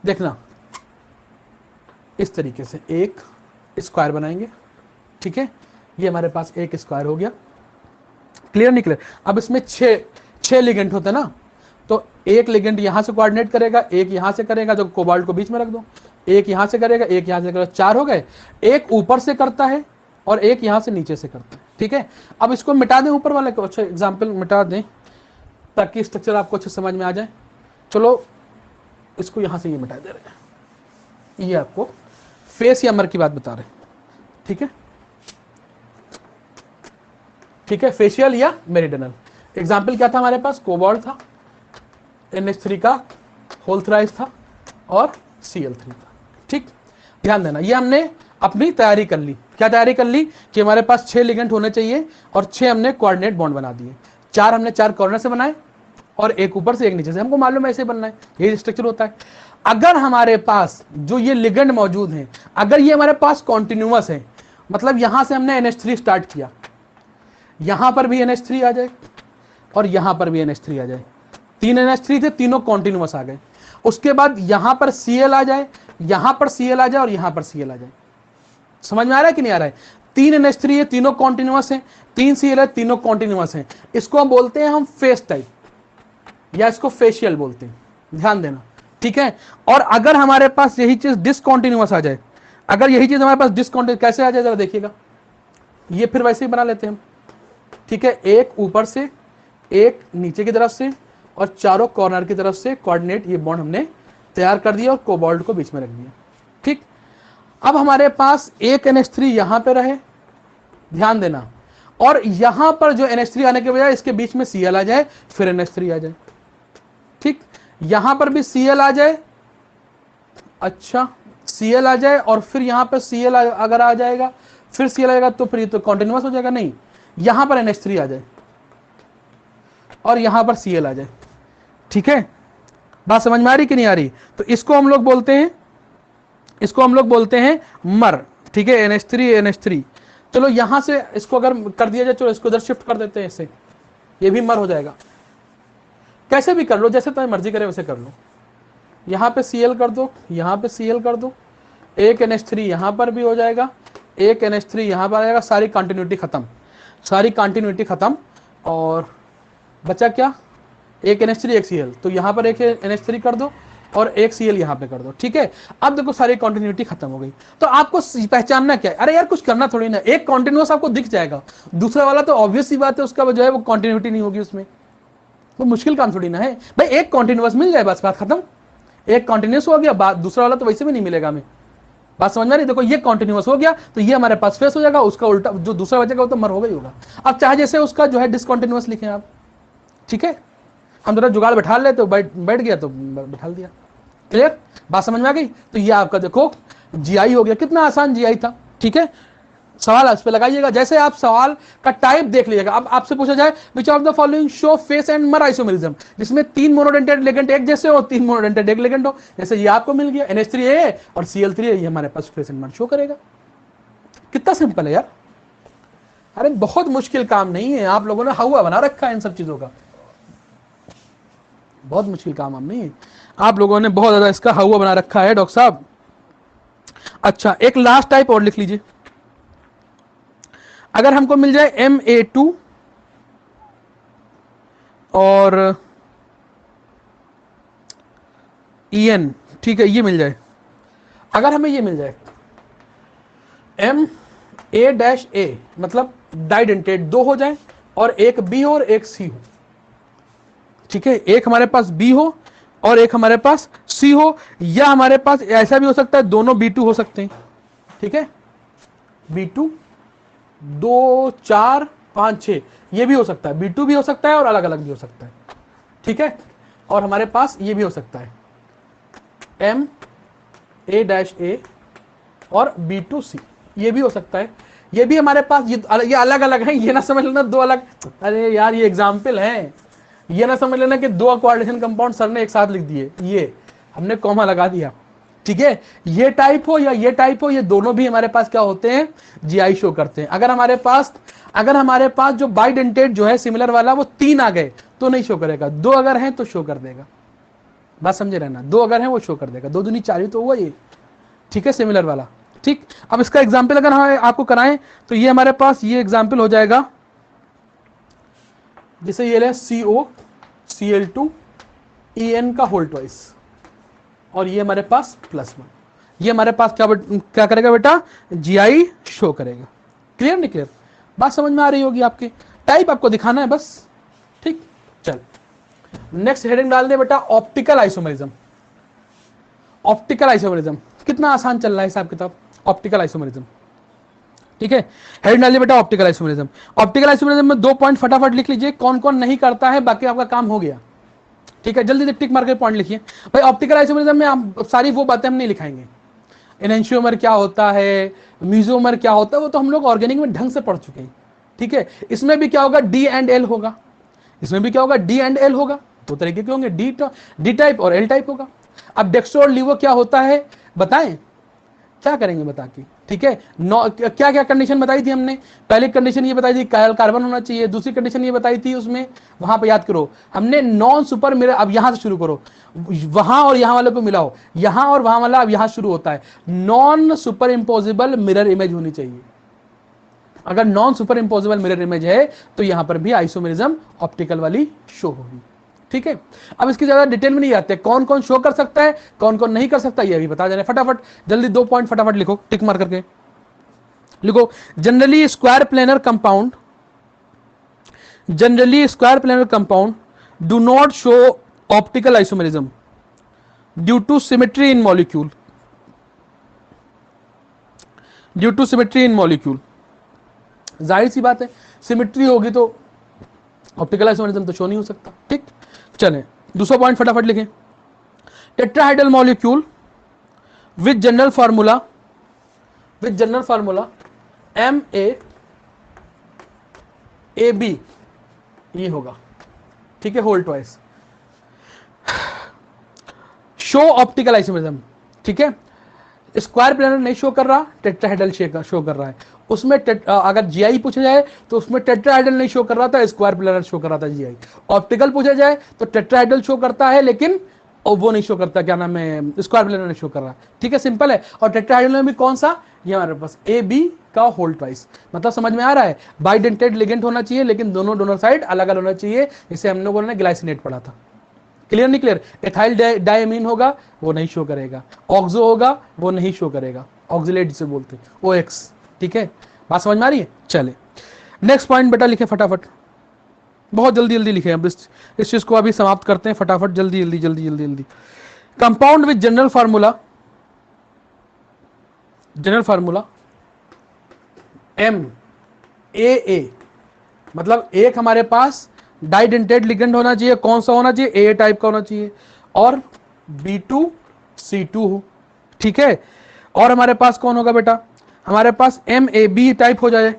देखना इस तरीके से एक स्क्वायर बनाएंगे, ठीक है। ये हमारे पास एक स्क्वायर हो गया, क्लियर नहीं क्लियर। अब इसमें छह लिगेंड होते हैं ना, तो एक लिगेंड यहां से कोऑर्डिनेट करेगा, एक यहां से करेगा, जो कोबाल्ट को बीच में रख दो, एक यहां से करेगा, एक यहां से करेगा, 4 हो गए। एक ऊपर से करता है और एक यहां से नीचे से करता है, ठीक है। अब इसको मिटा दें ऊपर वाले को, अच्छा एग्जाम्पल मिटा दें ताकि स्ट्रक्चर आपको अच्छे समझ में आ जाए। चलो इसको यहां से ये मिटा दे रहे हैं, ये आपको फेस या मर की बात बता रहे हैं, ठीक है, ठीक है। फेशियल या मेरिडियनल, एग्जाम्पल क्या था हमारे पास, कोबाल्ट था, NH3 का होल थ्राइस था और Cl3 था, ठीक। ध्यान देना, ये हमने अपनी तैयारी कर ली, क्या तैयारी कर ली कि हमारे पास 6 लिगेंड होने चाहिए और 6 हमने कोऑर्डिनेट बॉन्ड बना दिए, 4 हमने 4 कॉर्नर से बनाए और एक ऊपर से एक नीचे से, हमको मालूम है ऐसे बनना है, यही स्ट्रक्चर होता है। अगर हमारे पास जो ये लिगेंड मौजूद हैं, अगर ये हमारे पास कॉन्टिन्यूअस है, मतलब यहां से हमने NH3 स्टार्ट किया, यहां पर भी NH3 आ जाए और यहां पर भी NH3 आ जाए, 3 NH3 थे, तीनों कॉन्टिन्यूअस आ गए। उसके बाद यहां पर Cl आ जाए, यहां पर Cl आ जाए और यहां पर Cl आ जाए। समझ में आ रहा है कि नहीं आ रहा है, 3 NH3 है, तीनों कॉन्टिन्यूअस हैं, 3 Cl है, तीनों कॉन्टिन्यूअस हैं। इसको हम बोलते हैं हम फेस टाइप, या इसको फेशियल बोलते हैं, ध्यान देना, ठीक है। और अगर हमारे पास यही चीज डिसकॉन्टिन्यूअस आ जाए, अगर यही चीज हमारे पास डिसकॉन्टिन्यूअस कैसे आ जाए जरा देखिएगा, ये फिर वैसे ही बना लेते हैं हम, ठीक है। एक ऊपर से, एक नीचे की तरफ से और चारों कॉर्नर की तरफ से कोऑर्डिनेट ये बॉन्ड हमने तैयार कर दिया और कोबाल्ट को बीच में रख दिया, ठीक। अब हमारे पास एक NH3 यहां पे रहे, ध्यान देना, और यहां पर जो NH3 आने के बजाय इसके बीच में Cl आ जाए, फिर NH3 आ जाए, ठीक। यहां पर भी Cl आ जाए, अच्छा Cl आ जाए और फिर यहां पर Cl अगर आ जाएगा, फिर Cl आएगा तो फिर तो कॉन्टिन्यूअस हो जाएगा, नहीं, यहां पर NH3 आ जाए और यहां पर Cl आ जाए, ठीक है। बात समझ में आ रही कि नहीं आ रही, तो इसको हम लोग बोलते हैं मर, ठीक है, NH3। चलो यहां से इसको अगर कर दिया जाए, चलो इसको इधर शिफ्ट कर देते हैं, इससे ये भी मर हो जाएगा, कैसे भी कर लो, जैसे तुम्हें मर्जी करे वैसे कर लो। यहां पे Cl कर दो, यहां पे Cl कर दो, एक NH3 यहां पर भी हो जाएगा, एक NH3 यहां पर आ जाएगा, सारी कंटिन्यूटी खत्म, और बचा क्या, एक NH3 एक Cl, तो यहां पर एक NH3 कर दो और एक Cl यहां पे कर दो, ठीक है। अब देखो सारी कंटिन्यूटी खत्म हो गई, तो आपको पहचानना क्या है, अरे यार कुछ करना थोड़ी ना, एक कंटिन्यूअस आपको दिख जाएगा, दूसरा वाला तो ऑब्वियस सी बात है उसका जो है वो कंटिन्यूटी नहीं होगी, उसमें वो मुश्किल काम थोड़ी ना है भाई, एक कंटिन्यूअस मिल जाए बस बात खत्म, एक कंटिन्यूअस हो गया, बात दूसरा वाला तो वैसे भी नहीं मिलेगा हमें, बात समझ में नहीं। देखो ये कंटिन्यूअस हो गया तो ये हमारे पास फेस हो जाएगा, उसका उल्टा जो दूसरा बचेगा वो तो मर हो गई होगा। अब चाहे जैसे उसका जो है डिसकंटिन्यूअस लिखें आप, ठीक है, हम जरा जुगाड़ बैठा ले तो बैठ गया तो बैठा दिया, क्लियर, बात समझ में आ गई। तो ये आपका देखो GI हो गया, कितना आसान GI था, ठीक है। सवाल इस पे लगाइएगा, जैसे आप सवाल का टाइप देख लीजिएगा। अब आपसे पूछा जाए विच of the following show face and मर आइसोमेरिज्म, जिसमें 3 मोनोडेंटेड लिगेंड एक जैसे हो, 3 मोनोडेंटेड एक लिगेंड हो, जैसे ये आपको मिल गया NH3 है और Cl3 है, ये हमारे पास फेस एंड मर शो करेगा। कितना सिंपल है यार, अरे बहुत मुश्किल काम नहीं है, आप लोगों ने हवा बना रखा है इन सब चीजों का, बहुत मुश्किल काम हम नहीं है, आप लोगों ने बहुत ज्यादा इसका हवा बना रखा है डॉक्टर साहब। अच्छा एक लास्ट टाइप और लिख लीजिए, अगर हमको मिल जाए Ma2 और En, ठीक है, ये मिल जाए, अगर हमें ये मिल जाए Ma-A मतलब डाइडेंटेट दो हो जाए और एक बी हो और एक सी हो, ठीक है, एक हमारे पास बी हो और एक हमारे पास सी हो, या हमारे पास ऐसा भी हो सकता है दोनों B2 हो सकते हैं, ठीक है, B2 2 4 5 6 ये भी हो सकता है, B2 भी हो सकता है और अलग अलग भी हो सकता है, ठीक है, और हमारे पास ये भी हो सकता है MA-A और B2C ये भी हो सकता है, ये भी हमारे पास, ये अलग अलग है, ये ना समझ लेना दो अलग, अरे यार ये एग्जाम्पल है, ये ना समझ लेना कि दो कोऑर्डिनेशन कंपाउंड सर ने एक साथ लिख दिए, ये हमने कॉमा लगा दिया, ठीक है, ये टाइप हो या ये टाइप हो, ये दोनों भी हमारे पास क्या होते हैं, GI शो करते हैं। अगर हमारे पास जो बाइडेंटेट जो है सिमिलर वाला वो 3 आ गए तो नहीं शो करेगा, 2 अगर हैं तो शो कर देगा, बात समझे रहना, 2 अगर हैं वो शो कर देगा, 2 दूनी 4 ही तो हुआ ये, ठीक है, सिमिलर वाला, ठीक। अब इसका एग्जाम्पल अगर हम आपको कराएं तो ये हमारे पास ये एग्जाम्पल हो जाएगा, जैसे ये ले COCl2 En का होल ट्वाइस और ये हमारे पास +1, ये हमारे पास क्या करेगा बेटा, GI शो करेगा। क्लियर नहीं क्लियर, बात समझ में आ रही होगी आपकी, टाइप आपको दिखाना है बस, ठीक। चल नेक्स्ट हेडिंग डाल दे बेटा, ऑप्टिकल आइसोमेरिज्म। ऑप्टिकल आइसोमेरिज्म कितना आसान चल रहा है हिसाब किताब, ऑप्टिकल आइसोमेरिज्म, ठीक है, हेड डालिए बेटा ऑप्टिकल आइसोमेरिज्म। ऑप्टिकल आइसोमेरिज्म में 2 पॉइंट फटाफट लिख लीजिए, कौन कौन नहीं करता है, बाकी आपका काम हो गया, ठीक है, जल्दी से टिक मार के पॉइंट लिखिए भाई। ऑप्टिकल आइसोमेरिज्म में आप सारी वो बातें हम नहीं लिखाएंगे, एनेंशियोमर क्या होता है, म्यूजियोमर क्या होता है, वो तो हम लोग ऑर्गेनिक में ढंग से पढ़ चुके हैं, ठीक है। इसमें भी क्या होगा, D एंड L होगा, इसमें भी क्या होगा, D एंड L होगा, 2 तरीके के होंगे, डी टाइप और L टाइप होगा। अब डेक्स्ट्रो और लीवो क्या होता है बताएं, क्या करेंगे बता के, ठीक है। क्या क्या कंडीशन बताई थी हमने, पहली कंडीशन ये बताई थी कार्बन होना चाहिए, दूसरी कंडीशन ये बताई थी उसमें, वहां पे याद करो हमने नॉन सुपर मिरर, अब यहां से शुरू करो, वहां और यहां वाले को मिलाओ, यहां और वहां वाला अब यहां शुरू होता है, नॉन सुपर इंपोजिबल मिरर इमेज होनी चाहिए। अगर नॉन सुपर इंपोजिबल मिरर इमेज है तो यहां पर भी आइसोमेरिज्म ऑप्टिकल वाली शो होगी, ठीक है। अब इसकी ज्यादा डिटेल में नहीं आते, कौन कौन शो कर सकता है कौन कौन नहीं कर सकता, ये भी बता देना फटाफट, जल्दी 2 पॉइंट फटाफट लिखो, टिक मार करके लिखो। Generally square planar compound do not show optical isomerism due to symmetry in molecule, जाहिर सी बात है सिमेट्री होगी तो ऑप्टिकल आइसोमेरिज्म तो शो नहीं हो सकता, ठीक। चलें दूसरा पॉइंट फटाफट लिखें, tetrahedral molecule with general formula MAAB ये होगा, ठीक है, whole twice, show optical isomerism, ठीक है। स्क्वायर प्लेनर नहीं शो कर रहा, टेट्राहाइड्रल शो कर रहा है, उसमें अगर GI पूछा जाए तो उसमें टेट्राहाइड्रल नहीं शो कर रहा था, स्क्वायर प्लेनर शो कर रहा था GI। ऑप्टिकल पूछा जाए तो टेट्राहाइड्रल शो करता है लेकिन वो नहीं शो करता, क्या नाम है, स्क्वायर प्लेनर नहीं शो कर रहा, ठीक है, सिंपल है। और टेट्राहाइड्रल में भी कौन सा, ये हमारे पास AB का होल ट्वाइस, मतलब समझ में आ रहा है, बाइडेंटेड लिगेंड होना चाहिए लेकिन दोनों डोनर साइड अलग अलग होना चाहिए, जिसे हम लोगों ने ग्लाइसिनेट पढ़ा था। क्लियर नहीं क्लियर, एथाइल डायमीन होगा वो नहीं शो करेगा, ऑक्सो होगा वो नहीं शो करेगा, ऑक्सिलेट जिसे बोलते हैं OX, ठीक है, बात समझ में आ रही है। चले नेक्स्ट पॉइंट बेटा लिखे फटाफट, बहुत जल्दी जल्दी लिखे, अब इस चीज को अभी समाप्त करते हैं फटाफट, जल्दी जल्दी जल्दी जल्दी जल्दी। Compound with general formula MAA, मतलब एक हमारे पास डाइडेंटेड लिगेंड होना चाहिए, कौन सा होना चाहिए, A टाइप का होना चाहिए, और B2C2 हो, ठीक है। और हमारे पास कौन होगा बेटा, हमारे पास MAB टाइप हो जाए,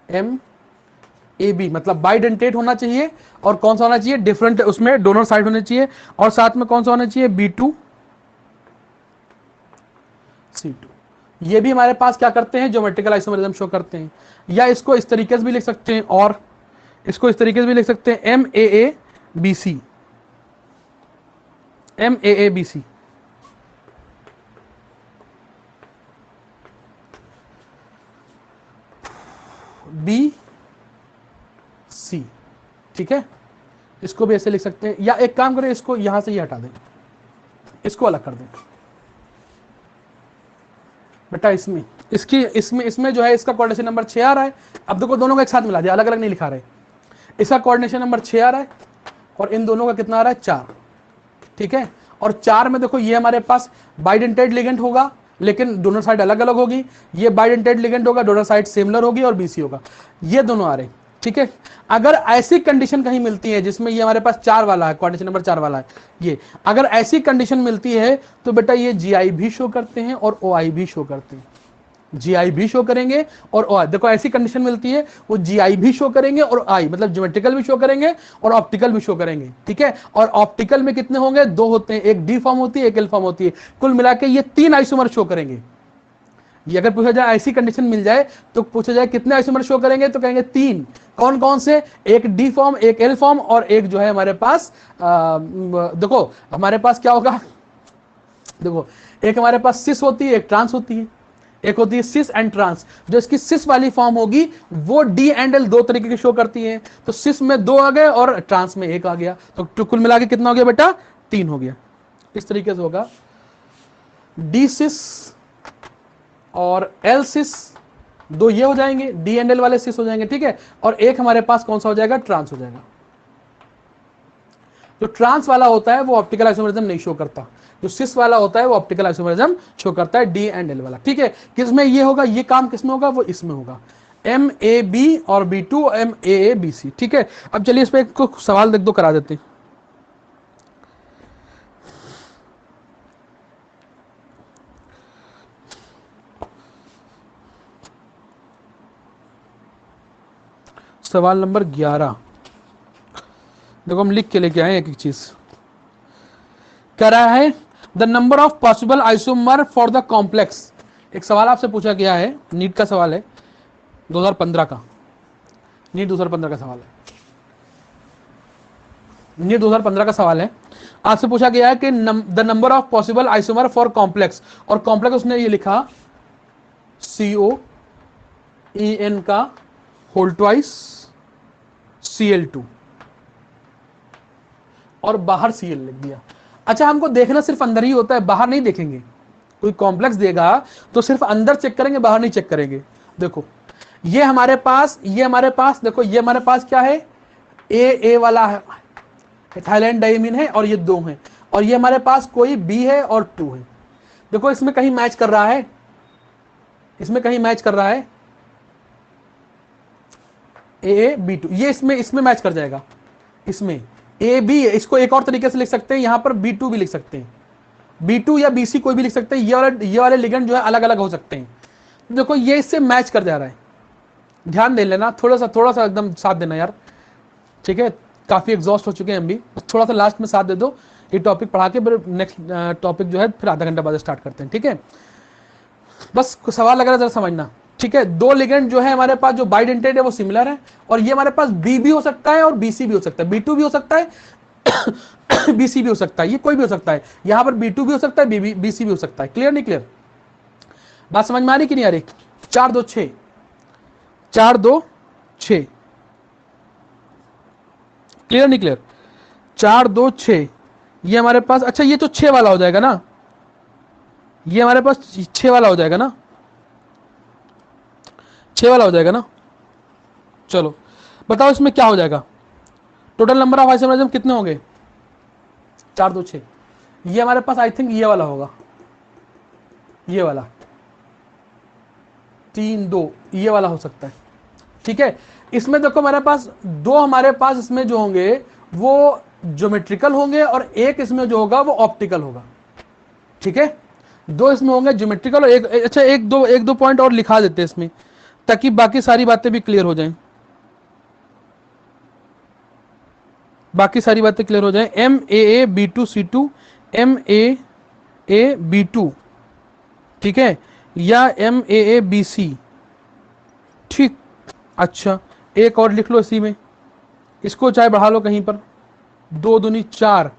MAB मतलब बाइडेंटेट होना चाहिए, और कौन सा होना चाहिए, डिफरेंट, उसमें डोनर साइड होने चाहिए, और साथ में कौन सा होना चाहिए, B2C2। ये भी हमारे पास क्या करते हैं, ज्योमेट्रिकल आइसोमेरिज्म शो करते हैं, या इसको इस तरीके से भी लिख सकते हैं, और इसको इस तरीके से भी लिख सकते हैं, MAABC, BC, ठीक है, इसको भी ऐसे लिख सकते हैं, या एक काम करें इसको यहां से ही हटा दें, इसको अलग कर दें, बेटा इसमें इसकी इसमें इसमें जो है इसका कोऑर्डिनेशन नंबर 6 आ रहा है। अब देखो दोनों को एक साथ मिला दिया, अलग अलग नहीं लिखा रहे। इसका कोऑर्डिनेशन नंबर 6 आ रहा है और इन दोनों का कितना आ रहा है 4। ठीक है, और 4 में देखो ये हमारे पास बाइडेंटेड लिगेंड होगा लेकिन दोनों साइड अलग अलग होगी, ये बाइडेंटेड लिगेंड होगा, दोनों साइड सिमिलर होगी और बीसी होगा, ये दोनों आ रहे। ठीक है, अगर ऐसी कंडीशन कहीं मिलती है जिसमें ये हमारे पास 4 वाला है, कोऑर्डिनेशन नंबर 4 वाला है, ये अगर ऐसी कंडीशन मिलती है तो बेटा ये जीआई भी शो करते हैं और ओआई भी शो करते हैं। जीआई भी शो करेंगे और ओआई, देखो ऐसी कंडीशन मिलती है वो जीआई भी शो करेंगे और आई मतलब ज्योमेट्रिकल भी शो करेंगे और ऑप्टिकल भी शो करेंगे। ठीक है, और ऑप्टिकल में कितने होंगे, 2 होते हैं, एक डी फॉर्म होती है एक एल फॉर्म होती है, कुल मिला के ये 3 आइसोमर शो करेंगे। ये अगर पूछा जाए ऐसी कंडीशन मिल जाए तो पूछा जाए कितने आइसोमर शो करेंगे तो कहेंगे 3। कौन कौन से, एक डी फॉर्म एक एल फॉर्म और एक जो है हमारे पास देखो हमारे पास क्या होगा, देखो एक हमारे पास सिस होती है एक ट्रांस होती है, एक होती है सिस एंड ट्रांस। जो इसकी सिस वाली फॉर्म होगी वो डी एंड एल 2 तरीके की शो करती है, तो सिस में 2 आ गए और ट्रांस में 1 आ गया, तो कुल मिला के कितना हो गया बेटा 3 हो गया। इस तरीके से होगा डी सिस और एल सिस, 2 ये हो जाएंगे, डी एंड एल वाले सिस हो जाएंगे। ठीक है, और एक हमारे पास कौन सा हो जाएगा, ट्रांस हो जाएगा। जो ट्रांस वाला होता है वो ऑप्टिकल आइसोमेरिज्म नहीं शो करता, जो सिस वाला होता है वो ऑप्टिकल आइसोमेरिज्म शो करता है, डी एंड एल वाला। ठीक है, किसमें ये होगा, ये काम किसमें होगा, वो इसमें होगा, एम ए बी और B two M A B C. ठीक है, अब चलिए इस पर एक सवाल देख दो करा देते हैं। सवाल नंबर 11 देखो हम लिख के लेके आए एक एक चीज। कह रहा है the number of possible isomer for the complex. एक सवाल आपसे पूछा गया है, नीट का सवाल है 2015 का, नीट 2015 का सवाल है, नीट 2015 का सवाल है। आपसे पूछा गया है कि the number of possible isomer for complex, और कॉम्प्लेक्स उसने ये लिखा COEN का होल ट्वाइस Cl2 और बाहर Cl लिख दिया। अच्छा, हमको देखना सिर्फ अंदर ही होता है, बाहर नहीं देखेंगे। कोई कॉम्प्लेक्स देगा तो सिर्फ अंदर चेक करेंगे, बाहर नहीं चेक करेंगे। देखो ये हमारे पास देखो ये हमारे पास क्या है, ए वाला है, थाईलैंड डायमीन है और ये 2 है, और ये हमारे पास कोई B है और 2 है। देखो इसमें कहीं मैच कर रहा है, इसमें कहीं मैच कर रहा है A B2, ये इसमें मैच कर जाएगा। इसमें AB, इसको एक और तरीके से लिख सकते हैं, यहां पर B2 भी लिख सकते हैं, B2 या BC कोई भी लिख सकते हैं। ये वाले लिगेंड जो है अलग अलग हो सकते हैं। देखो ये इससे मैच कर जा रहा है, ध्यान दे लेना, थोड़ा सा एकदम साथ देना यार। ठीक है, काफी एग्जॉस्ट हो चुके हैं हम भी, थोड़ा सा लास्ट में साथ दे दो, ये टॉपिक पढ़ा के फिर नेक्स्ट टॉपिक जो है फिर आधा घंटा बाद स्टार्ट करते हैं। ठीक है, बस सवाल लग रहा है जरा समझना। ठीक है, 2 लिगेंड जो है हमारे पास जो बाइडेंटेड है वो सिमिलर है, और ये हमारे पास बी भी हो सकता है और बीसी भी हो सकता है, B2 भी हो सकता है BC भी हो सकता है, ये कोई भी हो सकता है, यहां पर B2 भी हो सकता है, BC भी हो सकता है। क्लियर नहीं क्लियर, बात समझ में आ रही कि नहीं आ रही? 4 2 6 4 2 6, क्लियर नहीं क्लियर? 4 2 6 ये हमारे पास, अच्छा ये तो 6 वाला हो जाएगा ना, ये हमारे पास 6 वाला हो जाएगा ना, 6 वाला हो जाएगा ना। चलो बताओ इसमें क्या हो जाएगा, टोटल नंबर ऑफ आइसोमरिज्म कितने होंगे? 4 2 6, ये हमारे पास आई थिंक ये वाला होगा, ये वाला 3 2 ये वाला हो सकता है। ठीक है, इसमें देखो हमारे पास 2 हमारे पास इसमें जो होंगे वो ज्योमेट्रिकल होंगे और एक इसमें जो होगा वो ऑप्टिकल होगा। ठीक है, 2 इसमें होंगे ज्योमेट्रिकल और एक, अच्छा एक दो पॉइंट और लिखा देते हैं इसमें ताकि बाकी सारी बातें भी क्लियर हो जाएं, बाकी सारी बातें क्लियर हो जाएं। MAA-B2-C2 MAA-B2, ठीक है, या MAA-BC। ठीक, अच्छा एक और लिख लो इसी में, इसको चाहे बढ़ा लो कहीं पर, 2 दूनी 4,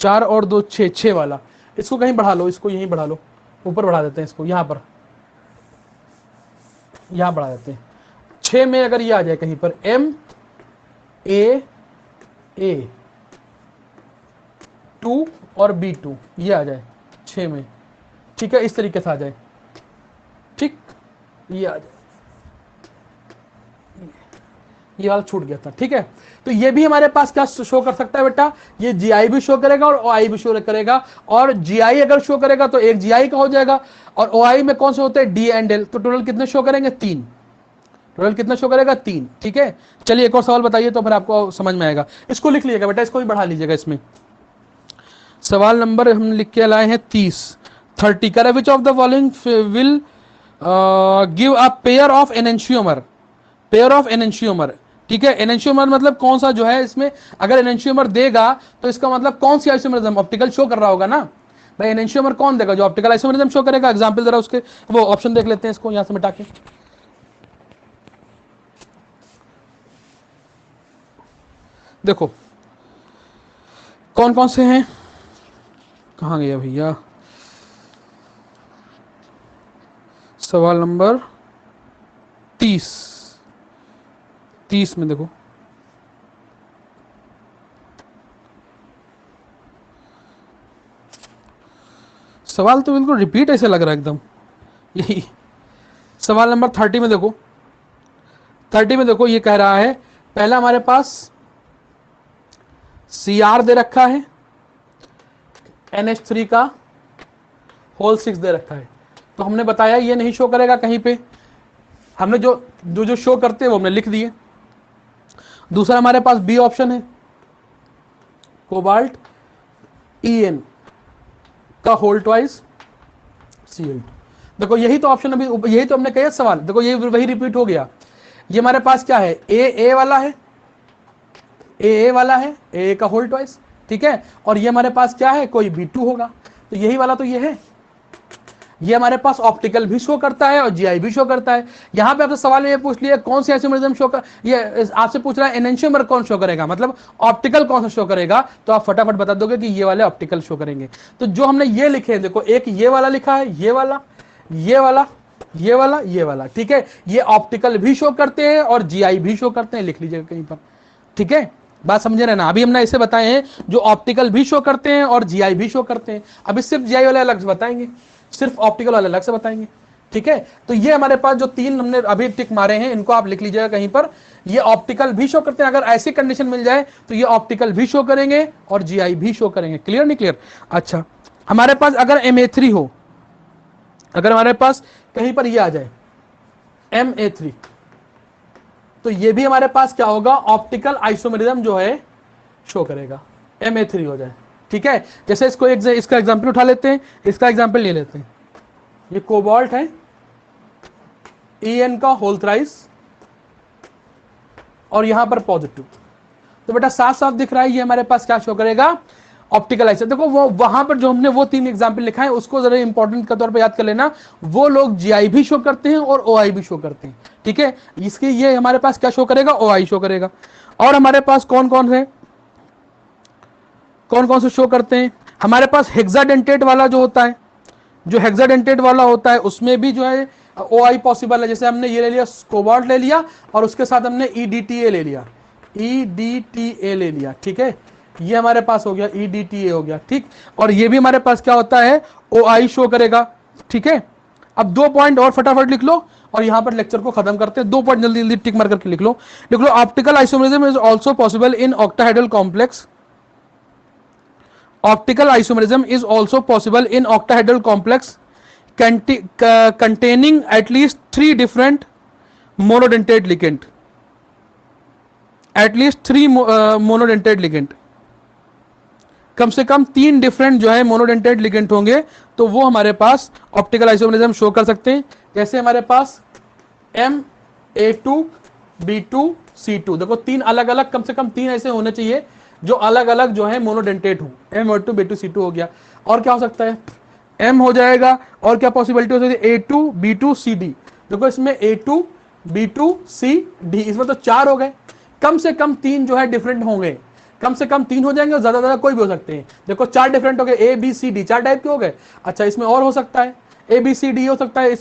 4 और 2 6, 6 वाला, इसको कहीं बढ़ा लो, इसको यहीं बढ़ा लो, ऊपर बढ़ा देते हैं इसको, यहां पर यहां बढ़ा देते हैं। 6 में अगर ये आ जाए कहीं पर MAA-2 और B2 ये आ जाए 6 में। ठीक है, इस तरीके से आ जाए, ये आ जाए, ये वाला छूट गया था, ठीक है। तो ये भी हमारे पास क्या शो कर सकता है बेटा, ये जीआई भी शो करेगा और ओआई भी शो करेगा। और जीआई अगर शो करेगा तो एक जीआई का हो जाएगा, और ओआई में कौन से होते हैं, डी एंड एल। तो टोटल कितने शो करेंगे, 3। टोटल कितना शो करेगा, 3, ठीक है। चलिए एक और सवाल बताइए तो फिर आपको समझ में आएगा। इसको लिख लीजिएगा बेटा, इसको भी बढ़ा लीजिएगा। इसमें सवाल नंबर हम लिख के लाए हैं 30 करें, विच of the following will give a pair of enantiomer, pair of enantiomer, ठीक है। एनेंशियोमर मतलब कौन सा जो है, इसमें अगर एनेंशियोमर देगा तो इसका मतलब कौन सी आइसोमेरिज्म, ऑप्टिकल शो कर रहा होगा ना भाई। एनेंशियोमर कौन देगा, जो ऑप्टिकल आइसोमेरिज्म शो करेगा। एग्जांपल जरा उसके वो ऑप्शन देख लेते हैं, इसको यहां से मिटा के। देखो कौन कौन से हैं, कहां गया भैया, सवाल नंबर 30 में देखो, सवाल तो बिल्कुल रिपीट ऐसे लग रहा है एकदम यही। सवाल नंबर 30 में देखो, 30 में देखो ये कह रहा है, पहला हमारे पास CR दे रखा है, NH3 का होल 6 दे रखा है। तो हमने बताया ये नहीं शो करेगा कहीं पे, हमने जो जो जो शो करते हैं वो हमने लिख दिए। दूसरा हमारे पास बी ऑप्शन है, कोबाल्ट EN का होल ट्वाइस Cl। देखो यही तो ऑप्शन, अभी यही तो हमने कहा सवाल, देखो ये वही रिपीट हो गया। ये हमारे पास क्या है, ए वाला है, ए वाला है, ए का होल ट्वाइस, ठीक है। और ये हमारे पास क्या है, कोई B2 होगा, तो यही वाला तो ये है। ये हमारे पास ऑप्टिकल भी शो करता है और जीआई भी शो करता है। यहां पे आपसे सवाल ये पूछ लिया कौन सी आइसोमेरिज्म शो कर, ये आपसे पूछ रहा है एनेंशियोमर कौन शो करेगा, मतलब ऑप्टिकल कौन सा शो करेगा, तो आप फटाफट बता दोगे कि ये वाले ऑप्टिकल शो करेंगे। तो जो हमने ये लिखे हैं, देखो एक ये वाला लिखा है, ये वाला, ये वाला, ये वाला, ये वाला, ठीक है। ये ऑप्टिकल भी शो करते हैं और जीआई भी शो करते हैं, लिख लीजिएगा कहीं पर, ठीक है। बात समझे रहना, अभी हमने ऐसे बताए हैं जो ऑप्टिकल भी शो करते हैं और जीआई भी शो करते हैं। अभी सिर्फ जीआई वाले अलग से बताएंगे, सिर्फ ऑप्टिकल वाले अलग से बताएंगे, ठीक है। तो ये हमारे पास जो 3 हमने अभी टिक मारे हैं, इनको आप लिख लीजिएगा कहीं पर। ये ऑप्टिकल भी शो करते हैं, अगर ऐसी कंडीशन मिल जाए तो ये ऑप्टिकल भी शो करेंगे और जीआई भी शो करेंगे। क्लियर नहीं क्लियर? अच्छा, हमारे पास अगर MA3 हो, अगर हमारे पास कहीं पर ये आ जाए MA3, तो ये भी हमारे पास क्या होगा, ऑप्टिकल आइसोमेरिज्म जो है शो करेगा, MA3 हो जाए, ठीक है। जैसे इसको इसका एग्जांपल उठा लेते हैं, इसका एग्जांपल ले लेते हैं। ये कोबाल्ट है, EN का होल थ्राइस और यहां पर पॉजिटिव, तो बेटा साफ साफ दिख रहा है ये हमारे पास क्या शो करेगा, ऑप्टिकल आइसो। देखो वो वहां पर जो हमने वो 3 एग्जांपल लिखा है उसको जरा इंपॉर्टेंट के तौर पर याद कर लेना। वो लोग जीआई भी शो करते हैं और ओआई भी शो करते हैं, ठीक है। इसके ये हमारे पास क्या शो करेगा, ओआई शो करेगा। और हमारे पास कौन कौन है, कौन कौन से शो करते हैं, हमारे पास हेक्साडेंटेट वाला जो होता है, जो हेक्साडेंटेट वाला होता है उसमें भी जो है ओआई पॉसिबल है। जैसे हमने ये ले लिया, कोबाल्ट ले लिया और उसके साथ हमने EDTA ले लिया, EDTA ले लिया, ठीक है। ये हमारे पास हो गया, EDTA हो गया, ठीक। और ये भी हमारे पास क्या होता है, ओआई शो करेगा, ठीक है। अब 2 पॉइंट और फटाफट लिख लो और यहां पर लेक्चर को खत्म करते हैं। 2 पॉइंट जल्दी जल्दी टिक मार करके लिख लो। Optical isomerism is also possible in octahedral complex. Optical isomerism is also possible in octahedral complex containing at least 3 different monodentate ligand, at least 3 monodentate ligand, कम से कम 3 डिफरेंट जो है मोनोडेंटेट लिगेंड होंगे, तो वो हमारे पास ऑप्टिकल आइसोमेरिज्म शो कर सकते हैं। जैसे हमारे पास MA2 B2 C2, देखो 3 अलग अलग, कम से कम 3 ऐसे होने चाहिए जो अलग अलग जो है मोनोडेंटेट हो। MA2 B2 C2 हो गया, और क्या हो सकता है, M हो जाएगा, और क्या पॉसिबिलिटी हो सकती है, A2 B2 CD। देखो इसमें A2 B2 CD, इसमें तो 4 हो गए, कम से कम 3 जो है डिफरेंट होंगे, कम से कम 3 हो जाएंगे और ज्यादा ज्यादा कोई भी हो सकते हैं। देखो 4 डिफरेंट हो गए, ABCD 4 टाइप के हो गए। अच्छा, इसमें और हो सकता है, ABCD हो सकता है,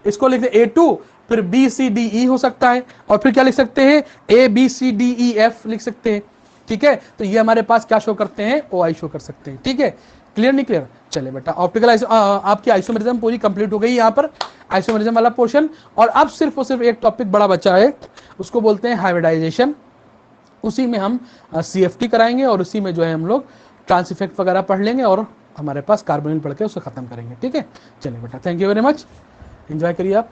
इसको लिखते हैं A2, फिर BCDE हो सकता है, और फिर क्या लिख सकते हैं, ABCDEF लिख सकते हैं, ठीक है। तो ये हमारे पास क्या शो करते हैं, OI शो कर सकते हैं, ठीक है। क्लियर नहीं क्लियर? चलिए बेटा, ऑप्टिकल आपकी आइसोमेरिज्म पूरी कंप्लीट हो गई यहाँ पर, आइसोमेरिज्म वाला पोर्शन। और अब सिर्फ और सिर्फ एक टॉपिक बड़ा बचा है, उसको बोलते हैं हाइब्रिडाइजेशन। उसी में हम CFT कराएंगे और उसी में जो है हम लोग ट्रांस इफेक्ट वगैरह पढ़ लेंगे और हमारे पास कार्बोनिल पढ़ के उसे खत्म करेंगे। ठीक है, चलिए बेटा, thank you very much, enjoy करिए आप।